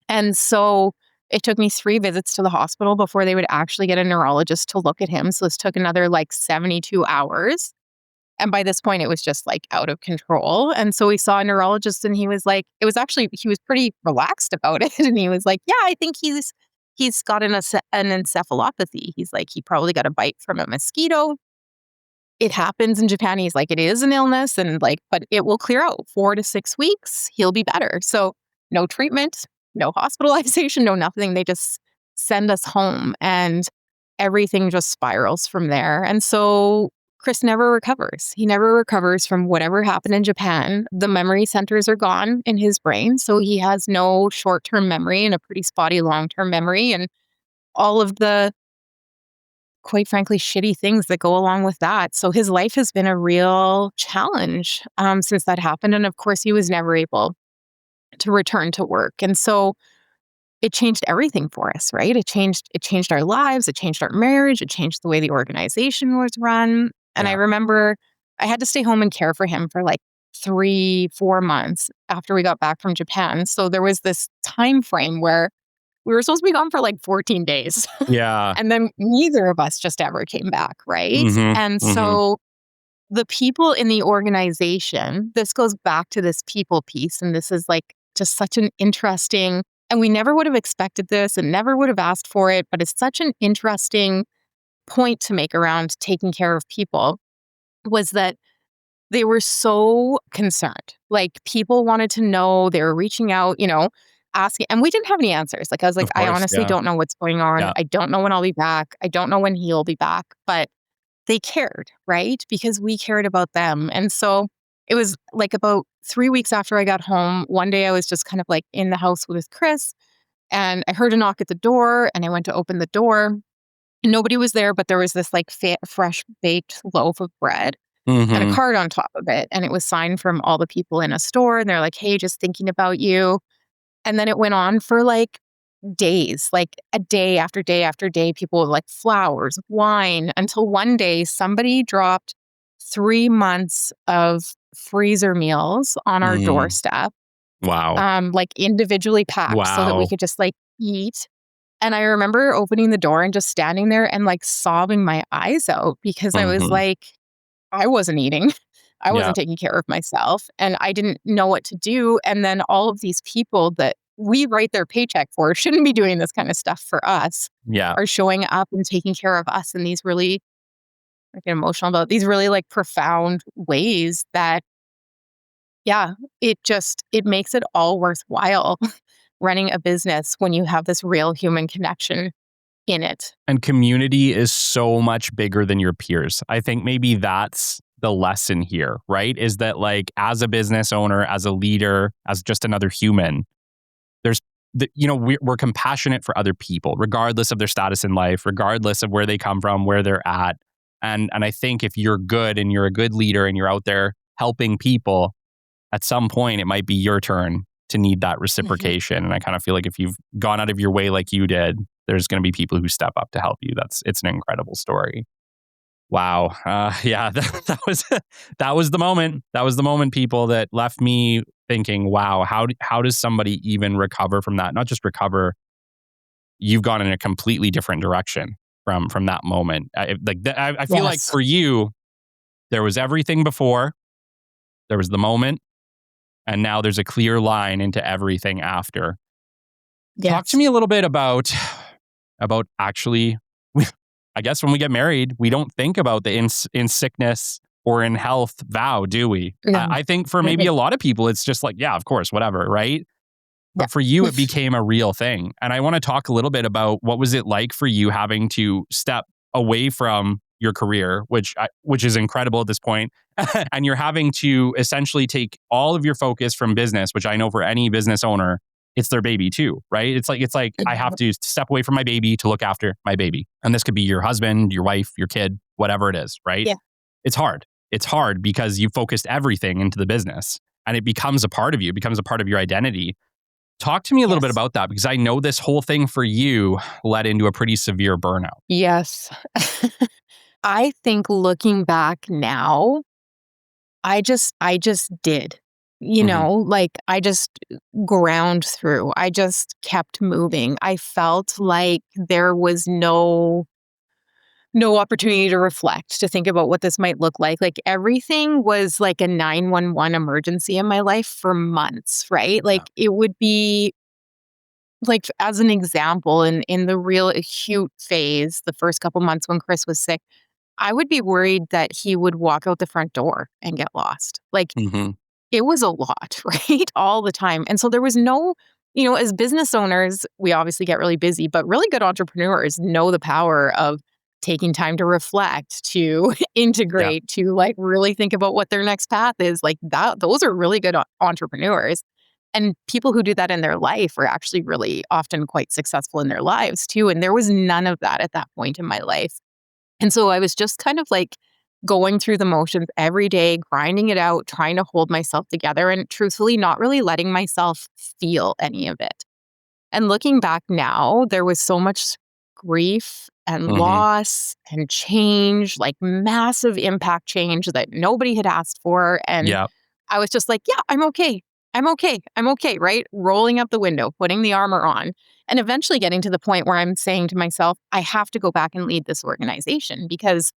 And so it took me 3 visits to the hospital before they would actually get a neurologist to look at him. So this took another like 72 hours. And by this point, it was just like out of control. And so we saw a neurologist and he was like, he was pretty relaxed about it. And he was like, yeah, I think he's got an encephalopathy. He's like, he probably got a bite from a mosquito. It happens in Japan. He's like, it is an illness and like, but it will clear out 4 to 6 weeks. He'll be better. So no treatment, no hospitalization, no nothing. They just send us home and everything just spirals from there. And so Chris never recovers. He never recovers from whatever happened in Japan. The memory centers are gone in his brain. So he has no short-term memory and a pretty spotty long-term memory. And all of the, quite frankly, shitty things that go along with that. So his life has been a real challenge since that happened. And of course, he was never able to return to work. And so it changed everything for us, right? It changed our lives. It changed our marriage. It changed the way the organization was run. And I remember I had to stay home and care for him for like 3-4 months after we got back from Japan. So there was this time frame where we were supposed to be gone for like 14 days. Yeah. And then neither of us just ever came back, right? Mm-hmm. And so the people in the organization, this goes back to this people piece. And this is like just such an interesting, and we never would have expected this and never would have asked for it, but it's such an interesting point to make around taking care of people, was that they were so concerned. Like people wanted to know, they were reaching out, asking, and we didn't have any answers. Like I was like, I honestly don't know what's going on. I don't know when I'll be back. I don't know when he'll be back, but they cared, right? Because we cared about them. And so it was like about 3 weeks after I got home, one day I was just kind of like in the house with Chris and I heard a knock at the door and I went to open the door. Nobody was there, but there was this like fresh baked loaf of bread and a card on top of it. And it was signed from all the people in a store. And they're like, hey, just thinking about you. And then it went on for like days, like a day after day after day, people with like flowers, wine, until one day somebody dropped 3 months of freezer meals on our doorstep. Wow. Like individually packed so that we could just like eat. And I remember opening the door and just standing there and like sobbing my eyes out because I was like, I wasn't eating. I wasn't taking care of myself and I didn't know what to do. And then all of these people that we write their paycheck for shouldn't be doing this kind of stuff for us are showing up and taking care of us in these really, I get emotional about these really like profound ways that, it makes it all worthwhile running a business when you have this real human connection in it. And community is so much bigger than your peers. I think maybe that's the lesson here, right? Is that like as a business owner, as a leader, as just another human, we're compassionate for other people, regardless of their status in life, regardless of where they come from, where they're at. And I think if you're good and you're a good leader and you're out there helping people, at some point it might be your turn to need that reciprocation. And I kind of feel like if you've gone out of your way like you did, there's going to be people who step up to help you. It's an incredible story. Wow. Yeah, that was the moment. That was the moment, people, that left me thinking, wow, how does somebody even recover from that? Not just recover, you've gone in a completely different direction from that moment. I feel like Yes. for you, there was everything before, there was the moment, and now there's a clear line into everything after. Talk to Yes. me a little bit about actually, I guess when we get married, we don't think about the in sickness or in health vow, do we? No. I think for maybe a lot of people, it's just like, yeah, of course, whatever, right? Yeah. But for you, it became a real thing. And I want to talk a little bit about what was it like for you having to step away from your career, which is incredible at this point, and you're having to essentially take all of your focus from business, which I know for any business owner, it's their baby too, right? It's like I have to step away from my baby to look after my baby. And this could be your husband, your wife, your kid, whatever it is, right? Yeah. It's hard. It's hard because you focused everything into the business and it becomes a part of you, it becomes a part of your identity. Talk to me a little bit Yes. about that, because I know this whole thing for you led into a pretty severe burnout. Yes. I think looking back now, I just did. Mhm. Like I just ground through. I just kept moving. I felt like there was no opportunity to reflect, to think about what this might look like. Like everything was like a 911 emergency in my life for months, right? Yeah. Like it would be like, as an example, in the real acute phase, the first couple months when Chris was sick, I would be worried that he would walk out the front door and get lost. Like Mhm. it was a lot, right? All the time. And so there was no, as business owners, we obviously get really busy, but really good entrepreneurs know the power of taking time to reflect, to Yeah. integrate, to like really think about what their next path is. Like that, those are really good entrepreneurs. And people who do that in their life are actually really often quite successful in their lives too. And there was none of that at that point in my life. And so I was just kind of like going through the motions every day, grinding it out, trying to hold myself together, and truthfully, not really letting myself feel any of it. And looking back now, there was so much grief and Mhm. loss and change, like massive impact change that nobody had asked for. And Yeah. I was just like, yeah, I'm okay. I'm okay. I'm okay, right? Rolling up the window, putting the armor on, and eventually getting to the point where I'm saying to myself, I have to go back and lead this organization because,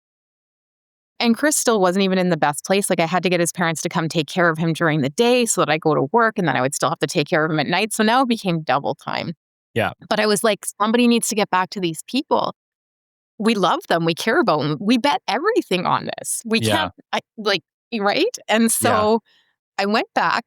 and Chris still wasn't even in the best place. Like I had to get his parents to come take care of him during the day so that I go to work and then I would still have to take care of him at night. So now it became double time. Yeah. But I was like, somebody needs to get back to these people. We love them. We care about them. We bet everything on this. We Yeah. can't, right? And Yeah. so I went back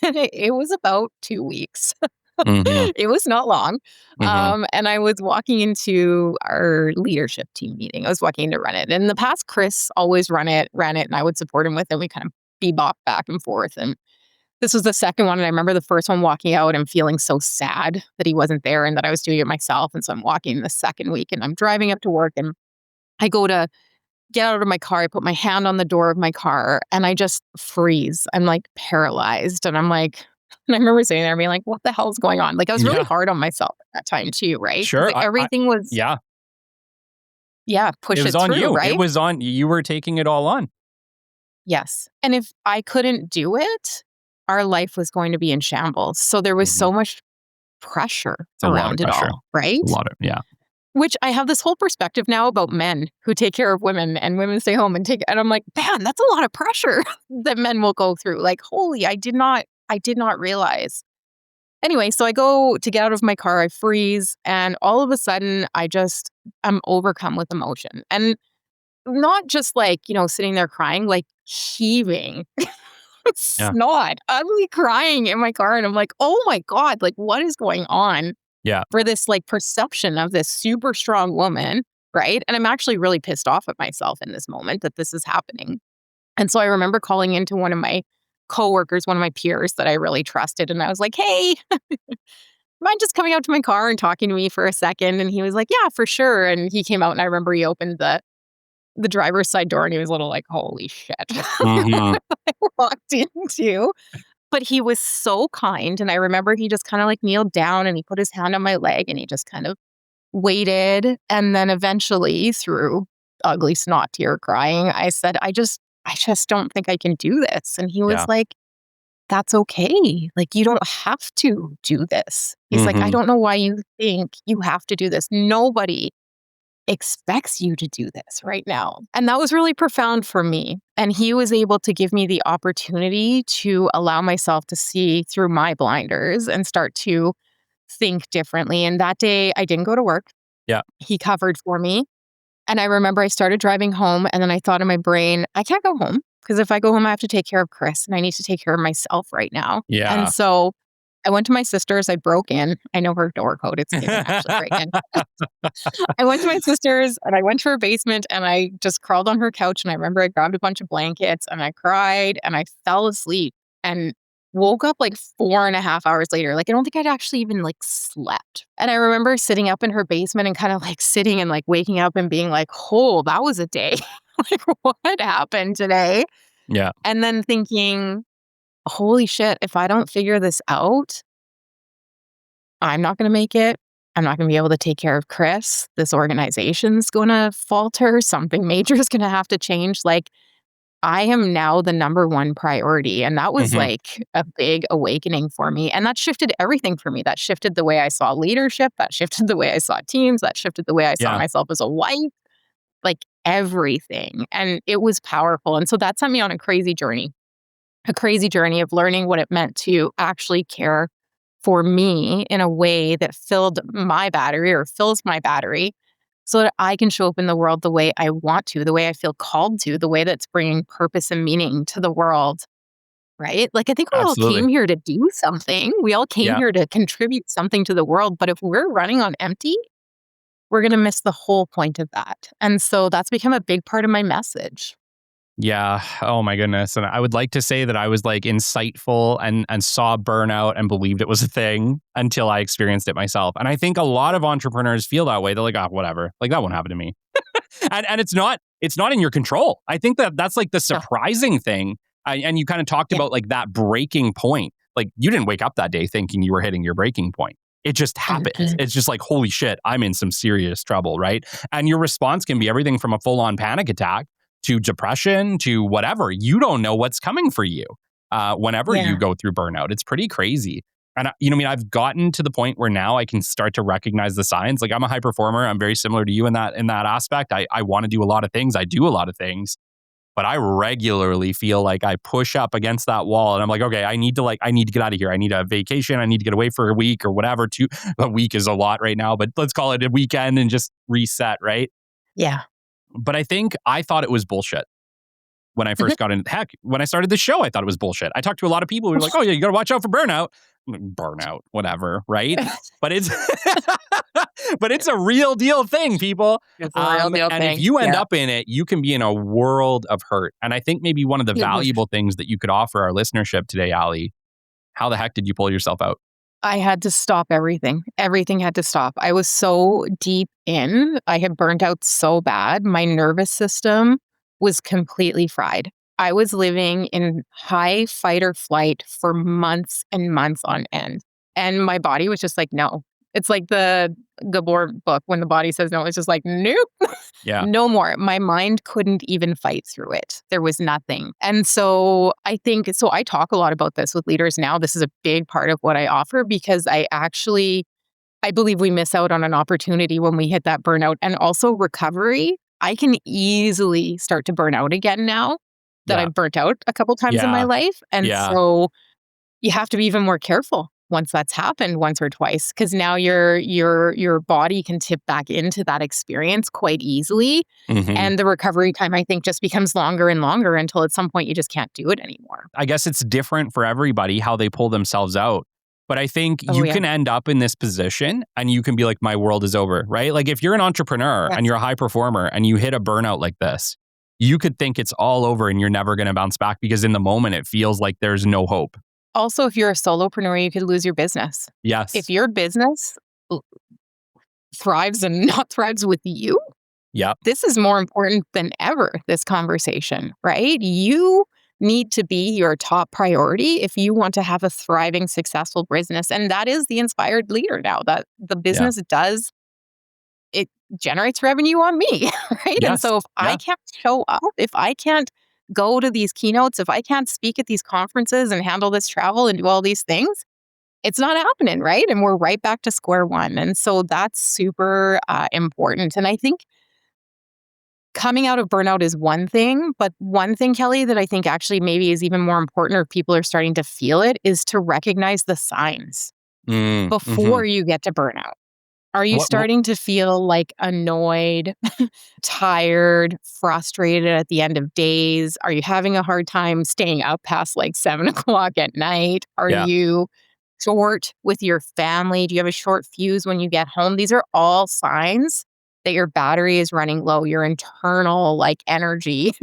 and it was about 2 weeks. Mhm. It was not long. Mhm. And I was walking into our leadership team meeting. I was walking to run it. In the past, Chris always ran it, and I would support him with it. We kind of bebop back and forth. And this was the second one. And I remember the first one walking out and feeling so sad that he wasn't there and that I was doing it myself. And so I'm walking the second week and I'm driving up to work and I go to get out of my car. I put my hand on the door of my car and I just freeze. I'm like paralyzed. And I'm like, and I remember sitting there and being like, what the hell is going on? Like I was really Yeah. hard on myself at that time too, right? Because Sure. everything was, Yeah. yeah, It push was it on through, you. It right? was on you were taking it all on. Yes. And if I couldn't do it, our life was going to be in shambles. So there was Mhm. so much pressure It's a lot of around it pressure. all, right? A lot of yeah. Which I have this whole perspective now about men who take care of women and women stay home and I'm like, man, that's a lot of pressure that men will go through. Like, holy, I did not realize. Anyway, so I go to get out of my car, I freeze, and all of a sudden I'm overcome with emotion. And not just like, sitting there crying, like heaving, Yeah. snot, ugly crying in my car. And I'm like, oh my God, like what is going on? Yeah. For this like perception of this super strong woman, right? And I'm actually really pissed off at myself in this moment that this is happening. And so I remember calling into one of my coworkers, one of my peers that I really trusted, and I was like, "Hey, mind just coming out to my car and talking to me for a second?" And he was like, "Yeah, for sure." And he came out, and I remember he opened the driver's side door and he was a little like, holy shit. Mhm. I walked into. But he was so kind. And I remember he just kind of like kneeled down and he put his hand on my leg and he just kind of waited. And then eventually, through ugly snot tear crying, I said, I just don't think I can do this. And he was Yeah. like, that's okay. Like, you don't have to do this. He's like, I Mhm. don't know why you think you have to do this. Nobody expects you to do this right now. And that was really profound for me. And he was able to give me the opportunity to allow myself to see through my blinders and start to think differently. And that day, I didn't go to work. Yeah. He covered for me. And I remember I started driving home, and then I thought in my brain, I can't go home because if I go home, I have to take care of Chris and I need to take care of myself right now. And Yeah. so I went to my sister's. I broke in. I know her door code. It's given actually break in. I went to my sister's and I went to her basement and I just crawled on her couch. And I remember I grabbed a bunch of blankets and I cried and I fell asleep and woke up like 4.5 hours later. Like, I don't think I'd actually even like slept. And I remember sitting up in her basement and kind of like sitting and like waking up and being like, oh, that was a day. Like, what happened today? Yeah. And then thinking, holy shit, if I don't figure this out, I'm not going to make it. I'm not going to be able to take care of Chris. This organization's going to falter. Something major is going to have to change. Like, I am now the number one priority. And that was Mhm. like a big awakening for me. And that shifted everything for me. That shifted the way I saw leadership. That shifted the way I saw teams. That shifted the way I saw Yeah. myself as a wife, like everything. And it was powerful. And so that sent me on a crazy journey of learning what it meant to actually care for me in a way that filled my battery or fills my battery so that I can show up in the world the way I want to, the way I feel called to, the way that's bringing purpose and meaning to the world, right? Like, I think we all Absolutely. came here to do something. We all came Yeah. here to contribute something to the world. But if we're running on empty, we're going to miss the whole point of that. And so that's become a big part of my message. Yeah. Oh my goodness. And I would like to say that I was like insightful and saw burnout and believed it was a thing until I experienced it myself. And I think a lot of entrepreneurs feel that way. They're like, oh, whatever. Like that won't happen to me. And it's not in your control. I think that's like the No. surprising thing. And you kind of talked Yeah. about like that breaking point. Like you didn't wake up that day thinking you were hitting your breaking point. It just happens. Mhm. It's just like, holy shit, I'm in some serious trouble, right? And your response can be everything from a full-on panic attack to depression to whatever. You don't know what's coming for you whenever you Yeah. go through burnout. It's pretty crazy. And I've gotten to the point where now I can start to recognize the signs. Like I'm a high performer. I'm very similar to you in that aspect. I want to do a lot of things. I do a lot of things, but I regularly feel like I push up against that wall and I'm like, okay, I need to get out of here. I need a vacation. I need to get away for a week or whatever. A week is a lot right now, but let's call it a weekend and just reset, right? Yeah. But I thought it was bullshit when I first got in. Heck, when I started the show, I thought it was bullshit. I talked to a lot of people who were like, oh yeah, you got to watch out for burnout. I'm like, burnout, whatever, right? But it's but it's a real deal thing, people. It's a real deal And if thing. you end Yeah. up in it, you can be in a world of hurt. And I think maybe one of the It was valuable things that you could offer our listenership today, Ali, how the heck did you pull yourself out? I had to stop everything. Everything had to stop. I was so deep in. I had burnt out so bad. My nervous system was completely fried. I was living in high fight or flight for months and months on end. And my body was just like, no. It's like the Gabor book when the body says no. It's just like, nope. Yeah. No more. My mind couldn't even fight through it. There was nothing. And so I talk a lot about this with leaders now. This is a big part of what I offer because I believe we miss out on an opportunity when we hit that burnout and also recovery. I can easily start to burn out again now that Yeah. I've burnt out a couple times in my Yeah. life. And Yeah. so you have to be even more careful once that's happened once or twice because now your body can tip back into that experience quite easily. Mhm. And the recovery time, I think, just becomes longer and longer until at some point you just can't do it anymore. I guess it's different for everybody how they pull themselves out. But I think Oh, you yeah. can end up in this position and you can be like, my world is over, right? Like if you're an entrepreneur Yes. and you're a high performer and you hit a burnout like this, you could think it's all over and you're never going to bounce back because in the moment it feels like there's no hope. Also, if you're a solopreneur, you could lose your business. Yes. If your business thrives and not thrives with you, Yep. This is more important than ever, this conversation, right? You need to be your top priority if you want to have a thriving, successful business. And that is the inspired leader now, that the Yeah. business does, it generates revenue on me, right? And Yes. so if I Yeah. can't show up, if I can't go to these keynotes, if I can't speak at these conferences and handle this travel and do all these things, it's not happening, right? And we're right back to square one. And so that's super important. And I think coming out of burnout is one thing, but one thing, Kelly, that I think actually maybe is even more important, or people are starting to feel it, is to recognize the signs Mm-hmm. before you get to burnout. Are you What? starting to feel like annoyed, tired, frustrated at the end of days? Are you having a hard time staying up past like 7 o'clock at night? Are Yeah. you short with your family? Do you have a short fuse when you get home? These are all signs that your battery is running low, your internal like energy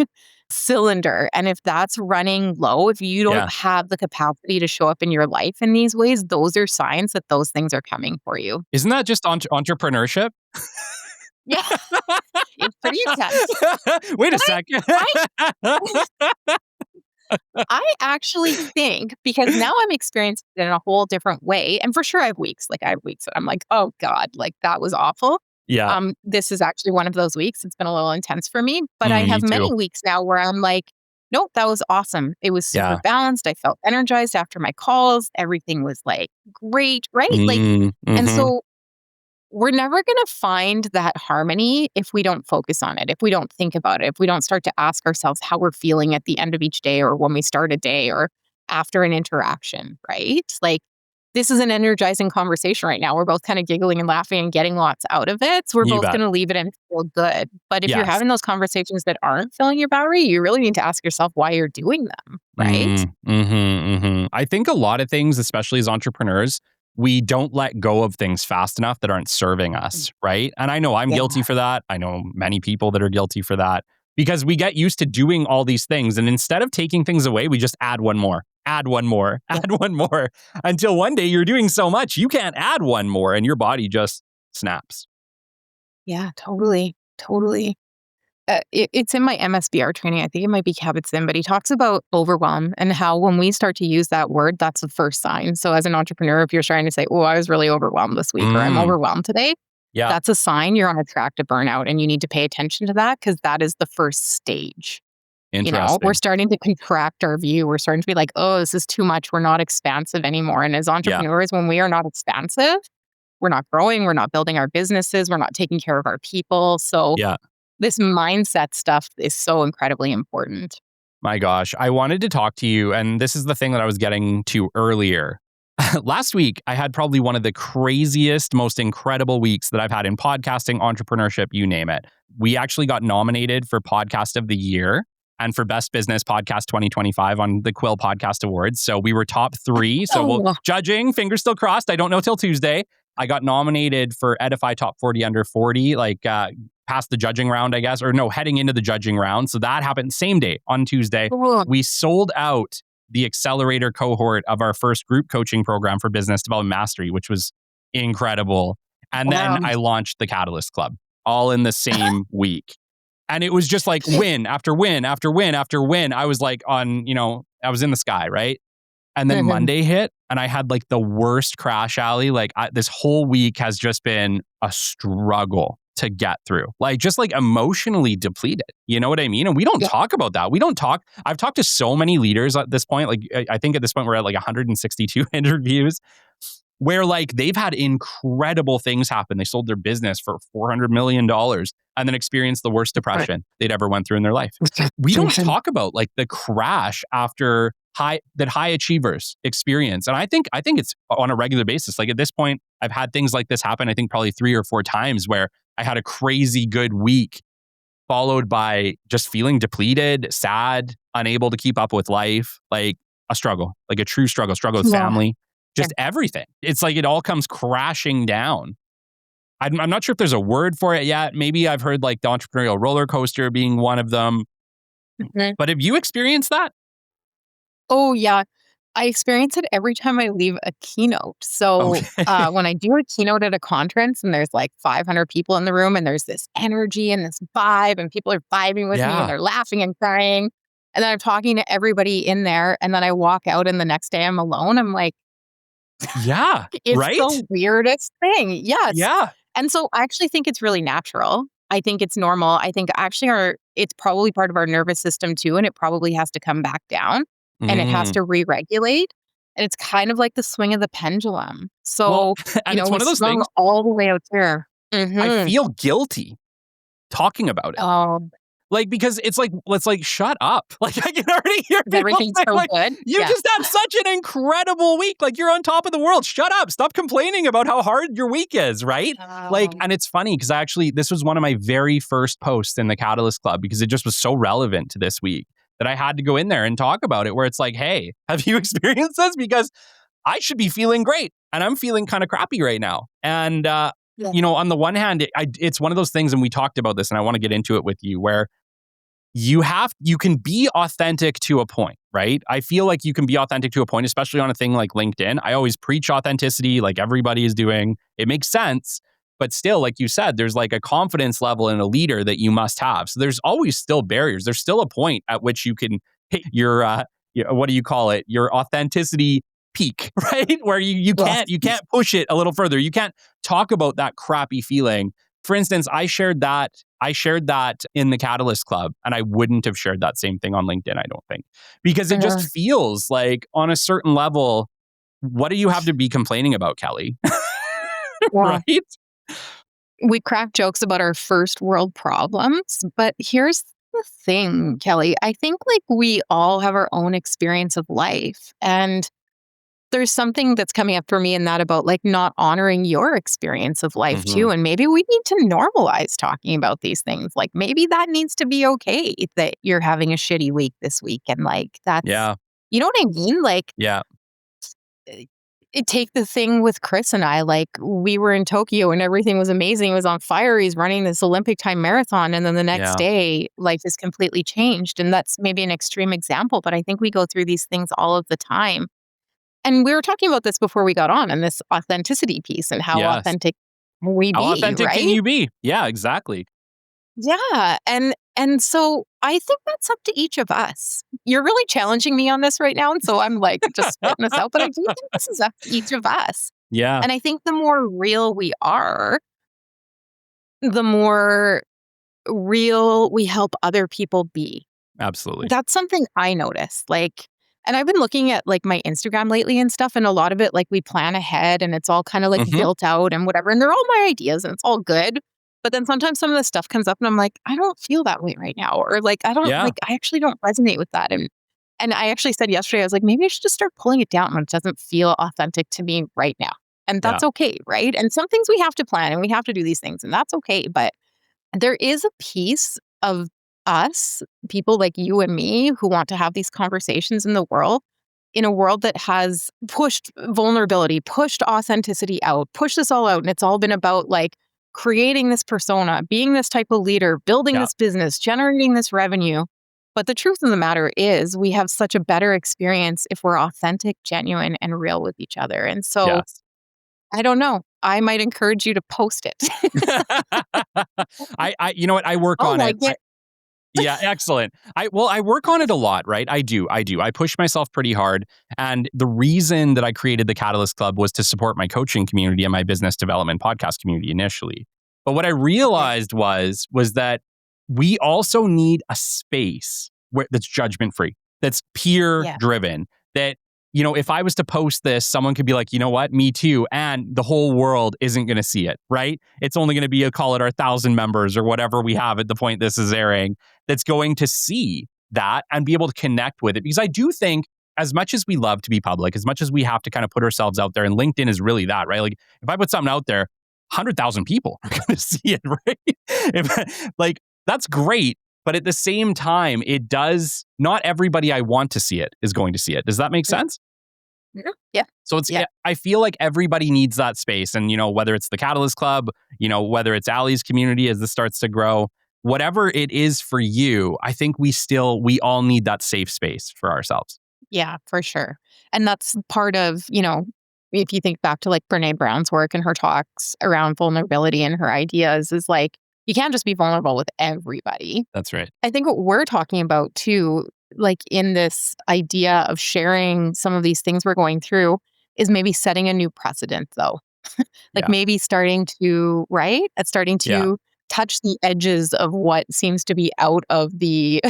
cylinder. And if that's running low, if you don't Yeah. have the capacity to show up in your life in these ways, those are signs that those things are coming for you. Isn't that just entrepreneurship? Yeah, it's pretty intense. Wait a But second. I I actually think, because now I'm experiencing it in a whole different way, and for sure I have weeks, like, I have weeks that I'm like, "Oh god, like, that was awful." Yeah. This is actually one of those weeks. It's been a little intense for me, but I Me have too. many weeks now where I'm like, "Nope, that was awesome. It was super Yeah. balanced. I felt energized after my calls. Everything was, like, great," right? Like, and Mm-hmm. so we're never going to find that harmony if we don't focus on it, if we don't think about it, if we don't start to ask ourselves how we're feeling at the end of each day or when we start a day or after an interaction, right? Like, this is an energizing conversation right now. We're both kind of giggling and laughing and getting lots out of it. So we're You both bet. going to leave it and feel good. But if you're Yes. having those conversations that aren't filling your battery, you really need to ask yourself why you're doing them, right? I think a lot of things, especially as entrepreneurs, we don't let go of things fast enough that aren't serving us, right? And I know I'm Yeah. guilty for that. I know many people that are guilty for that because we get used to doing all these things. And instead of taking things away, we just add one more, add one more, Yeah. add one more until one day you're doing so much, you can't add one more and your body just snaps. Yeah, totally. Totally. It's in my MSBR training. I think it might be Kabat-Zinn, but he talks about overwhelm and how when we start to use that word, that's the first sign. So as an entrepreneur, if you're trying to say, "Oh, I was really overwhelmed this week," or "I'm Mm, overwhelmed today," yeah, that's a sign you're on a track to burnout, and you need to pay attention to that because that is the first stage. We're interesting. starting to contract our view. We're starting to be like, "Oh, this is too much. We're not expansive anymore." And as Yeah, entrepreneurs, when we are not expansive, we're not growing, we're not building our businesses, we're not taking care of our people. So yeah. this mindset stuff is so incredibly important. My gosh, I wanted to talk to you, and this is the thing that I was getting to earlier. Last week, I had probably one of the craziest, most incredible weeks that I've had in podcasting, entrepreneurship, you name it. We actually got nominated for Podcast of the Year and for Best Business Podcast 2025 on the Quill Podcast Awards. So we were top three. So we'll Oh, judging, fingers still crossed. I don't know till Tuesday. I got nominated for Edify Top 40 Under 40, past the judging round, I guess, or no, heading into the judging round. So that happened same day on Tuesday. cool. We sold out the accelerator cohort of our first group coaching program for business development mastery, which was incredible. And then Wow. I launched the Catalyst Club all in the same week. And it was just like win after win after win after win. I was like I was in the sky, right? And then Mhm. Monday hit and I had like the worst crash, alley. This whole week has just been a struggle to get through, just like emotionally depleted. You know what I mean? And we don't Yeah. talk about that. I've talked to so many leaders at this point. Like I think at this point we're at like 162 interviews where like they've had incredible things happen. They sold their business for $400 million and then experienced the worst Right. depression they'd ever went through in their life. We don't talk about like the crash after high achievers experience. And I think it's on a regular basis. Like at this point, I've had things like this happen, I think probably 3 or 4 times where I had a crazy good week followed by just feeling depleted, sad, unable to keep up with life, like a struggle, like a true struggle with Yeah. family, Yeah. just everything. It's like it all comes crashing down. I'm not sure if there's a word for it yet. Maybe I've heard like the entrepreneurial roller coaster being one of them. Mhm. But have you experienced that? Oh, yeah. I experience it every time I leave a keynote. So Okay. when I do a keynote at a conference and there's like 500 people in the room and there's this energy and this vibe and people are vibing with me and Yeah. they're laughing and crying. And then I'm talking to everybody in there. And then I walk out and the next day I'm alone. I'm like, Yeah. it's Right? the weirdest thing. Yes. Yeah. And so I actually think it's really natural. I think it's normal. I think actually it's probably part of our nervous system too, and it probably has to come back down and it has Mm. to re-regulate. And it's kind of like the swing of the pendulum. Well, So, and it's we one of those swung things all the way out there. I Hmm. feel guilty talking about it. Oh, Like, because it's like, shut up. Like, I can already hear is people everything say, so like, good? you Yeah. just had such an incredible week. Like, you're on top of the world. Shut up. Stop complaining about how hard your week is, right? Like, Oh, and it's funny because this was one of my very first posts in the Catalyst Club because it just was so relevant to this week that I had to go in there and talk about it, where it's like, hey, have you experienced this? Because I should be feeling great and I'm feeling kind of crappy right now. And, yeah. on the one hand, it's one of those things, and we talked about this, and I want to get into it with you, where you can be authentic to a point, right? I feel like you can be authentic to a point, especially on a thing like LinkedIn. I always preach authenticity like everybody is doing. It makes sense. But still, like you said, there's like a confidence level in a leader that you must have. So there's always still barriers. There's still a point at which you can hit what do you call it? Your authenticity peak, right? Where you Yeah. can't push it a little further. You can't talk about that crappy feeling. For instance, I shared that in the Catalyst Club, and I wouldn't have shared that same thing on LinkedIn, I don't think. Because it just Uh, feels like on a certain level, what do you have to be complaining about, Kelly? yeah. Right? We crack jokes about our first world problems, but here's the thing, Kelly. I think like we all have our own experience of life. And there's something that's coming up for me in that about like not honoring your experience of life Hmm. too. And maybe we need to normalize talking about these things. Like maybe that needs to be okay that you're having a shitty week this week. And like that's, Yeah. you know what I mean? Like Yeah. take the thing with Chris and I, like we were in Tokyo and everything was amazing. It was on fire. He's running this Olympic time marathon. And then the next Yeah. day, life is completely changed. And that's maybe an extreme example, but I think we go through these things all of the time. And we were talking about this before we got on and this authenticity piece and how Yes. authentic we How be, authentic can right? you be? Yeah, exactly. Yeah. And so I think that's up to each of us. You're really challenging me on this right now. And so I'm like just spitting this out, but I do think this is up to each of us. Yeah, And I think the more real we are, the more real we help other people be. absolutely. That's something I notice. Like, and I've been looking at like my Instagram lately and stuff, and a lot of it, like we plan ahead and it's all kind of like Hmm. built out and whatever. And they're all my ideas and it's all good. But then sometimes some of the stuff comes up and I'm like, I don't feel that way right now. Or like, Yeah, I actually don't resonate with that. And I actually said yesterday, I was like, maybe I should just start pulling it down when it doesn't feel authentic to me right now. And yeah, that's okay, right? And some things we have to plan and we have to do these things, and that's okay. But there is a piece of us, people like you and me, who want to have these conversations in a world that has pushed vulnerability, pushed authenticity out, pushed this all out. And it's all been about like creating this persona, being this type of leader, building yeah, this business, generating this revenue. But the truth of the matter is, we have such a better experience if we're authentic, genuine, and real with each other. And so yes. I don't know. I might encourage you to post it. You know what? I work I'll on like it. it. Yeah, excellent. I work on it a lot, right? I do. I push myself pretty hard. And the reason that I created the Catalyst Club was to support my coaching community and my business development podcast community initially. But what I Okay. realized was that we also need a space that's judgment free, that's peer Yeah. driven, that if I was to post this, someone could be like, you know what, me too. And the whole world isn't going to see it, right? It's only going to be, call it our 1,000 members or whatever we have at the point this is airing, that's going to see that and be able to connect with it. Because I do think, as much as we love to be public, as much as we have to kind of put ourselves out there, and LinkedIn is really that, right? Like if I put something out there, 100,000 people are going to see it, right? Like that's great. But at the same time, not everybody I want to see it is going to see it. Does that make Yeah. sense? Yeah. So Yeah. I feel like everybody needs that space. And, whether it's the Catalyst Club, whether it's Allie's community as this starts to grow, whatever it is for you, I think we all need that safe space for ourselves. Yeah, for sure. And that's part of, if you think back to like Brene Brown's work and her talks around vulnerability and her ideas is like, you can't just be vulnerable with everybody. That's right. I think what we're talking about too, like in this idea of sharing some of these things we're going through, is maybe setting a new precedent though. Like Yeah. maybe starting to, right? It's starting Yeah. to touch the edges of what seems to be out of the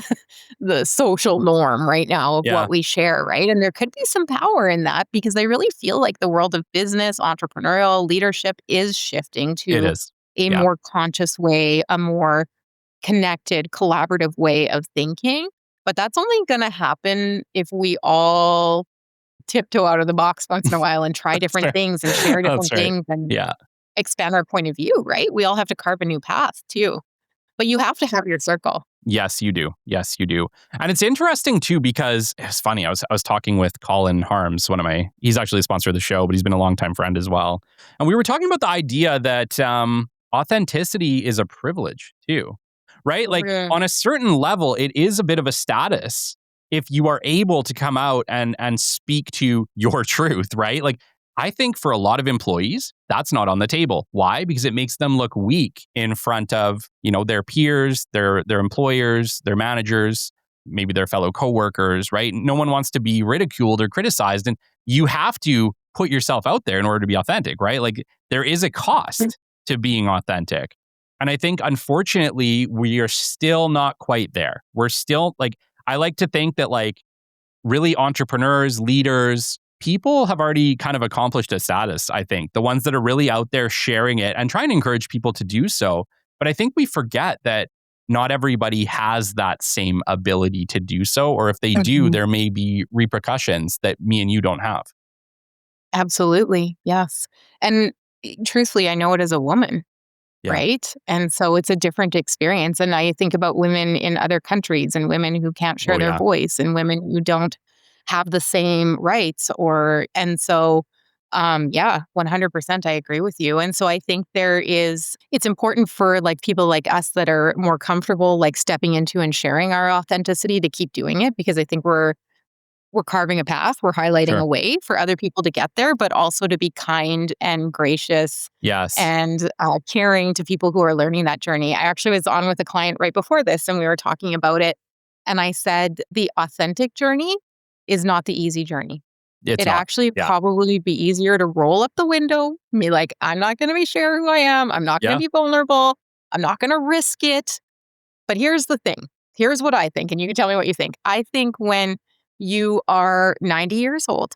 the social norm right now of Yeah. what we share, right? And there could be some power in that because I really feel like the world of business, entrepreneurial leadership is shifting It to is. a Yeah. more conscious way, a more connected, collaborative way of thinking. But that's only going to happen if we all tiptoe out of the box once in a while and try That's different right. things and share That's different right. things and Yeah. expand our point of view, right? We all have to carve a new path too. But you have to have your circle. Yes, you do. Yes, you do. And it's interesting too because it's funny. I was talking with Colin Harms, he's actually a sponsor of the show, but he's been a longtime friend as well. And we were talking about the idea that authenticity is a privilege too, right? Like Yeah. on a certain level, it is a bit of a status if you are able to come out and speak to your truth, right? Like I think for a lot of employees, that's not on the table. Why? Because it makes them look weak in front of, their peers, their employers, their managers, maybe their fellow coworkers, right? No one wants to be ridiculed or criticized. And you have to put yourself out there in order to be authentic, right? Like there is a cost to being authentic. And I think unfortunately, we are still not quite there. We're still like, I like to think that like really entrepreneurs, leaders, people have already kind of accomplished a status, I think. The ones that are really out there sharing it and trying to encourage people to do so. But I think we forget that not everybody has that same ability to do so. Or if they do, Mhm. there may be repercussions that me and you don't have. Absolutely. Yes. And truthfully, I know it as a woman, Yeah. right? And so it's a different experience. And I think about women in other countries and women who can't share Oh, their yeah. voice and women who don't have the same rights and so yeah, 100% I agree with you. And so I think it's important for like people like us that are more comfortable like stepping into and sharing our authenticity to keep doing it because I think we're carving a path, we're highlighting Sure. a way for other people to get there, but also to be kind and gracious Yes. and caring to people who are learning that journey. I actually was on with a client right before this and we were talking about it. And I said, the authentic journey is not the easy journey. It's It not. actually Yeah. probably be easier to roll up the window, be like, I'm not going to be share who I am. I'm not going Yeah. to be vulnerable. I'm not going to risk it. But here's the thing. Here's what I think, and you can tell me what you think. I think when you are 90 years old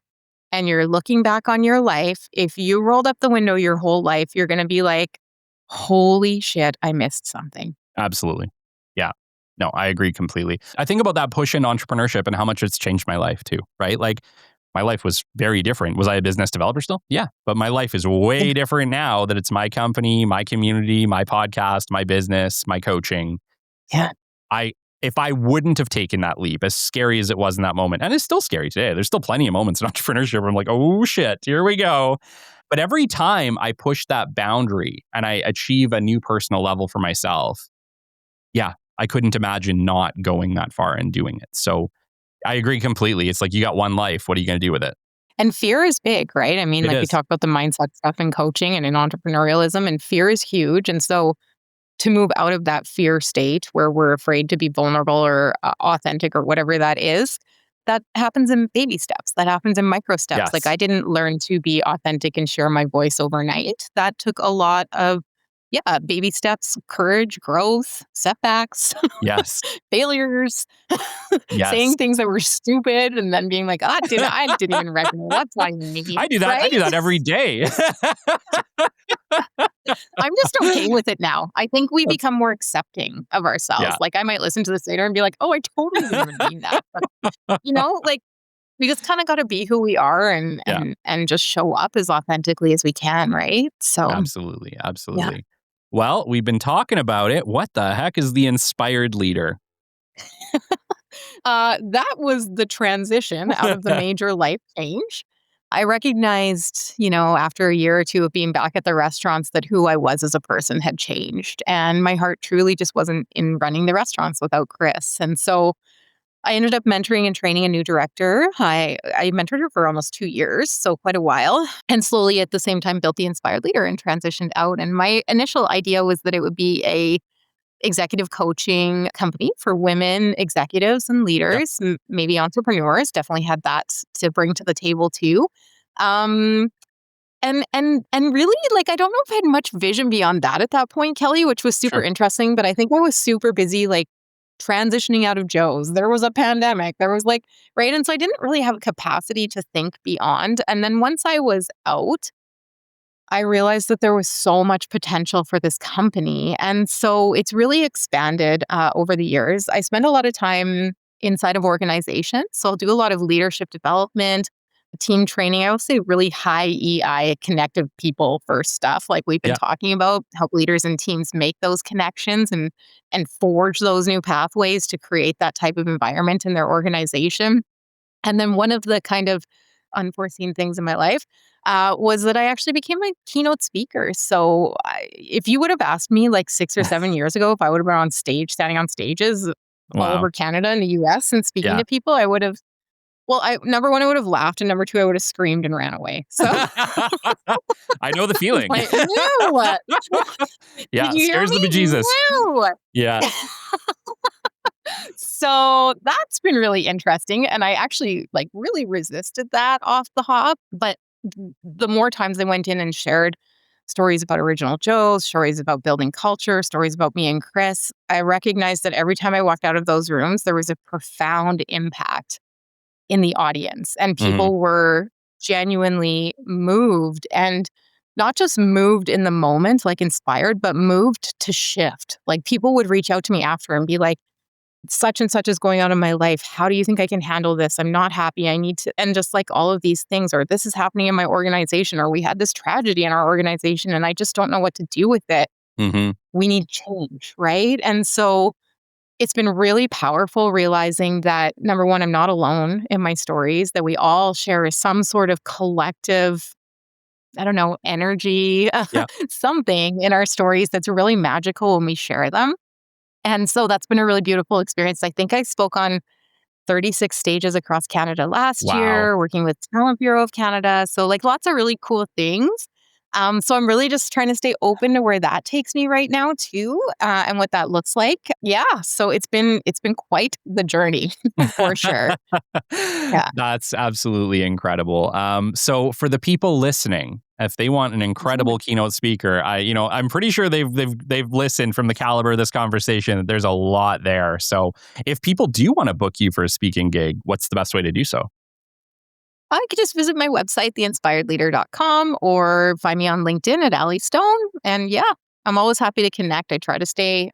and you're looking back on your life, if you rolled up the window your whole life, you're going to be like, holy shit, I missed something. Absolutely. Yeah. No, I agree completely. I think about that push in entrepreneurship and how much it's changed my life too, right? Like my life was very different. Was I a business developer still? Yeah. But my life is way different now that it's my company, my community, my podcast, my business, my coaching. Yeah. If I wouldn't have taken that leap, as scary as it was in that moment, and it's still scary today, there's still plenty of moments in entrepreneurship where I'm like, oh shit, here we go. But every time I push that boundary and I achieve a new personal level for myself, yeah, I couldn't imagine not going that far and doing it. So I agree completely. It's like you got one life. What are you going to do with it? And fear is big, right? I mean, It like we is. talk about the mindset stuff in coaching and in entrepreneurialism, and fear is huge. And so to move out of that fear state where we're afraid to be vulnerable or authentic or whatever that is, that happens in baby steps. That happens in micro steps. Like Yes. I didn't learn to be authentic and share my voice overnight. That took a lot of, yeah, baby steps, courage, growth, setbacks, Yes. failures, Yes. saying things that were stupid and then being like, I didn't even recognize that's why me, I do that. I right? do that every day. I'm just okay with it now. I think we That's- become more accepting of ourselves. yeah. Like I might listen to this later and be like, oh, I totally didn't even mean that. But like we just kind of got to be who we are and Yeah. and just show up as authentically as we can, right? So Absolutely. yeah. Absolutely. Well, we've been talking about it. What the heck is the inspired leader? That was the transition out of the major life change. I recognized, after a year or two of being back at the restaurants that who I was as a person had changed. And my heart truly just wasn't in running the restaurants without Chris. And so I ended up mentoring and training a new director. I mentored her for almost 2 years, so quite a while, and slowly at the same time built the Inspired Leader and transitioned out. And my initial idea was that it would be a executive coaching company for women executives and Yeah, leaders, maybe entrepreneurs. Definitely had that to bring to the table too. Um, and really, like, I don't know if I had much vision beyond that at that point, Kelly, which was super sure. interesting. But I think I was super busy, like, transitioning out of Joe's. There was a pandemic. There was like, right. And so I didn't really have a capacity to think beyond. And then once I was out, I realized that there was so much potential for this company. And so it's really expanded over the years. I spend a lot of time inside of organizations. So I'll do a lot of leadership development, team training. I will say really high EI connective people first stuff, like we've been Yeah. talking about, help leaders and teams make those connections and forge those new pathways to create that type of environment in their organization. And then one of the kind of unforeseen things in my life was that I actually became a keynote speaker. So if you would have asked me like 6 or 7 years ago if I would have been on stage, standing on stages all Wow. over Canada and the US and speaking Yeah. to people, I would have, well, number one, I would have laughed. And number two, I would have screamed and ran away. So I know the feeling. like, no, did Yeah, you hear scares the me? bejesus. No. Yeah. So that's been really interesting. And I actually like really resisted that off the hop. But the more times I went in and shared stories about Original Joe's, stories about building culture, stories about me and Chris, I recognized that every time I walked out of those rooms, there was a profound impact in the audience. And Mhm. people were genuinely moved and not just moved in the moment, like inspired, but moved to shift. Like people would reach out to me after and be like, such and such is going on in my life. How do you think I can handle this? I'm not happy. I need to, and just like all of these things, or this is happening in my organization, or we had this tragedy in our organization and I just don't know what to do with it. Mhm. We need change. Right. And so it's been really powerful realizing that number one, I'm not alone in my stories, that we all share some sort of collective, I don't know, energy, Yeah. something in our stories that's really magical when we share them. And so that's been a really beautiful experience. I think I spoke on 36 stages across Canada last Wow. year, working with Talent Bureau of Canada. So like lots of really cool things. So I'm really just trying to stay open to where that takes me right now too, and what that looks like. Yeah. So it's been quite the journey for sure. Yeah. That's absolutely incredible. So for the people listening, if they want an Mhm. incredible keynote speaker, I'm pretty sure they've listened from the caliber of this conversation. There's a lot there. So if people do want to book you for a speaking gig, what's the best way to do so? I could just visit my website, theinspiredleader.com, or find me on LinkedIn at Ali Stone. And yeah, I'm always happy to connect. Try to stay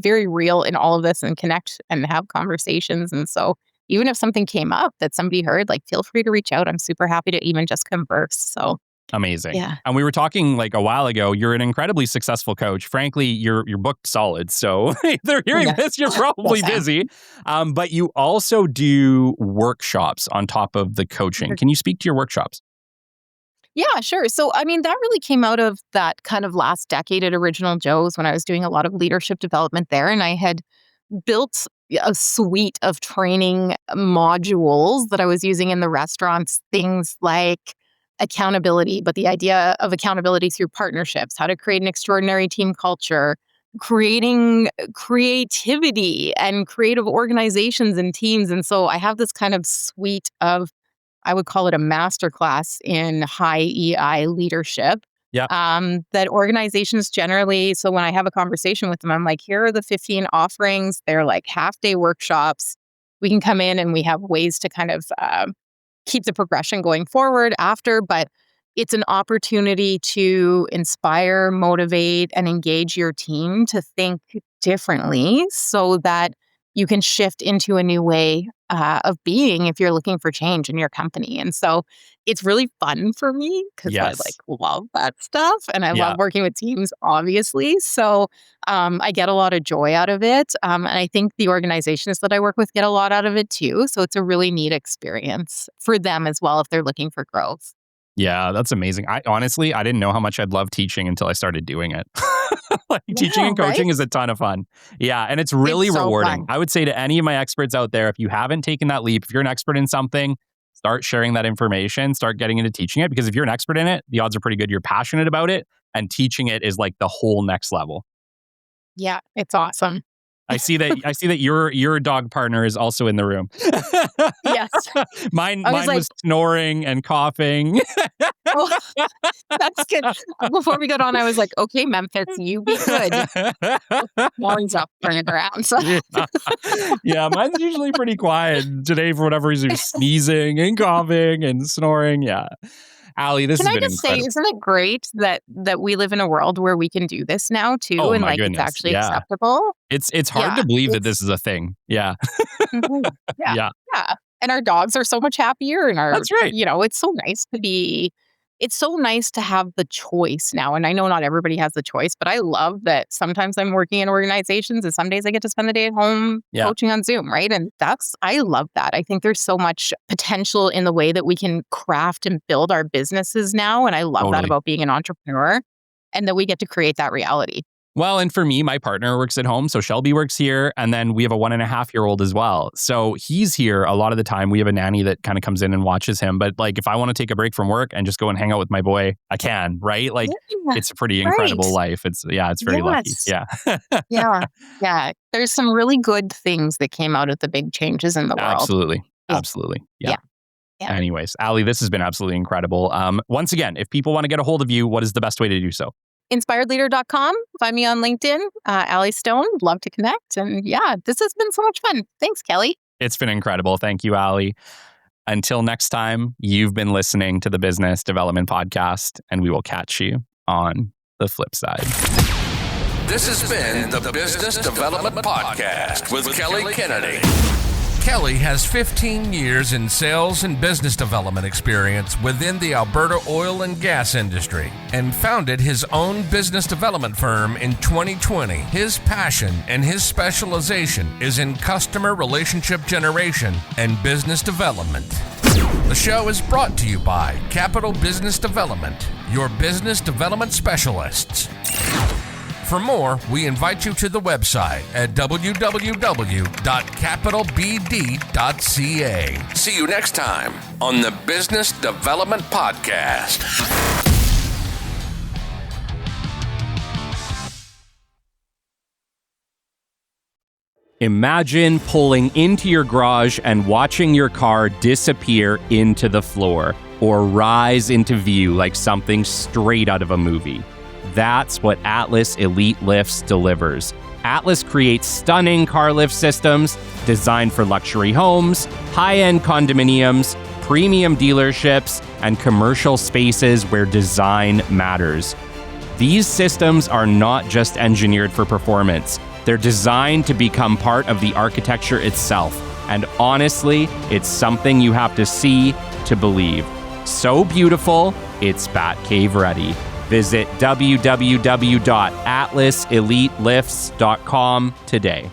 very real in all of this and connect and have conversations. And so even if something came up that somebody heard, like feel free to reach out. I'm super happy to even just converse. So Amazing. yeah. And we were talking like a while ago, you're an incredibly successful coach. Frankly, you're booked solid. So if they're hearing Yeah. this, you're probably Yes, I am. busy. But you also do workshops on top of the coaching. Can you speak to your workshops? Yeah, sure. So, I mean, that really came out of that kind of last decade at Original Joe's when I was doing a lot of leadership development there. And I had built a suite of training modules that I was using in the restaurants, things like accountability, but the idea of accountability through partnerships, how to create an extraordinary team culture, creating creativity and creative organizations and teams. And so I have this kind of suite of, I would call it a masterclass in high EI leadership. Yeah. That organizations generally, so when I have a conversation with them, I'm like, here are the 15 offerings. They're like half day workshops. We can come in and we have ways to kind of keep the progression going forward after, but it's an opportunity to inspire, motivate, and engage your team to think differently so that you can shift into a new way of being if you're looking for change in your company. And so it's really fun for me because I like Yes. love that stuff and I Yeah. love working with teams, obviously. So I get a lot of joy out of it. And I think the organizations that I work with get a lot out of it too. So it's a really neat experience for them as well if they're looking for growth. Yeah, that's amazing. I honestly, I didn't know how much I'd love teaching until I started doing it. Teaching and coaching right? is a ton of fun. Yeah. And it's really It's so rewarding. fun. I would say to any of my experts out there, if you haven't taken that leap, if you're an expert in something, start sharing that information, start getting into teaching it. Because if you're an expert in it, the odds are pretty good you're passionate about it. And teaching it is like the whole next level. Yeah, it's awesome. I see that your dog partner is also in the room. Yes. Mine I was like, was snoring and coughing. oh, that's good. Before we got on, I was like, okay, Memphis, you be good. Molly's up, turn it around. So. Yeah, mine's usually pretty quiet. Today, for whatever reason, he was sneezing and coughing and snoring. Yeah. Allie, this Can has I been just say, incredible. isn't it great that we live in a world where we can do this now too, Oh and my like goodness. it's actually Yeah. acceptable? It's hard Yeah, to believe that it's this is a thing. Yeah. mhm, yeah, Yeah. yeah. And our dogs are so much happier, and That's right. it's so nice to have the choice now. And I know not everybody has the choice, but I love that sometimes I'm working in organizations and some days I get to spend the day at home Yeah. coaching on Zoom, right? And I love that. I think there's so much potential in the way that we can craft and build our businesses now. And I love that Totally. about being an entrepreneur and that we get to create that reality. Well, and for me, my partner works at home. So Shelby works here. And then we have a 1.5-year-old as well. So he's here a lot of the time. We have a nanny that kind of comes in and watches him. But like, if I want to take a break from work and just go and hang out with my boy, I can, right? Like, Yeah, it's a pretty incredible right. life. It's very lucky. Yes. Yeah. Yeah. Yeah. There's some really good things that came out of the big changes in the world. Absolutely. Yeah. Absolutely. Yeah. Yeah. Yeah. Anyways, Allie, this has been absolutely incredible. Once again, if people want to get a hold of you, what is the best way to do so? Inspiredleader.com. Find me on LinkedIn, Allie Stone. Love to connect. And yeah, this has been so much fun. Thanks, Kelly. It's been incredible. Thank you, Allie. Until next time, you've been listening to the Business Development Podcast, and we will catch you on the flip side. This has been the Business Development Podcast with Kelly Kennedy. Kelly has 15 years in sales and business development experience within the Alberta oil and gas industry and founded his own business development firm in 2020. His passion and his specialization is in customer relationship generation and business development. The show is brought to you by Capital Business Development, your business development specialists. For more, we invite you to the website at www.capitalbd.ca. See you next time on the Business Development Podcast. Imagine pulling into your garage and watching your car disappear into the floor or rise into view like something straight out of a movie. That's what Atlas Elite Lifts delivers. Atlas creates stunning car lift systems designed for luxury homes, high-end condominiums, premium dealerships, and commercial spaces where design matters. These systems are not just engineered for performance. They're designed to become part of the architecture itself. And honestly, it's something you have to see to believe. So beautiful, it's Batcave ready. Visit www.atlaselitelifts.com today.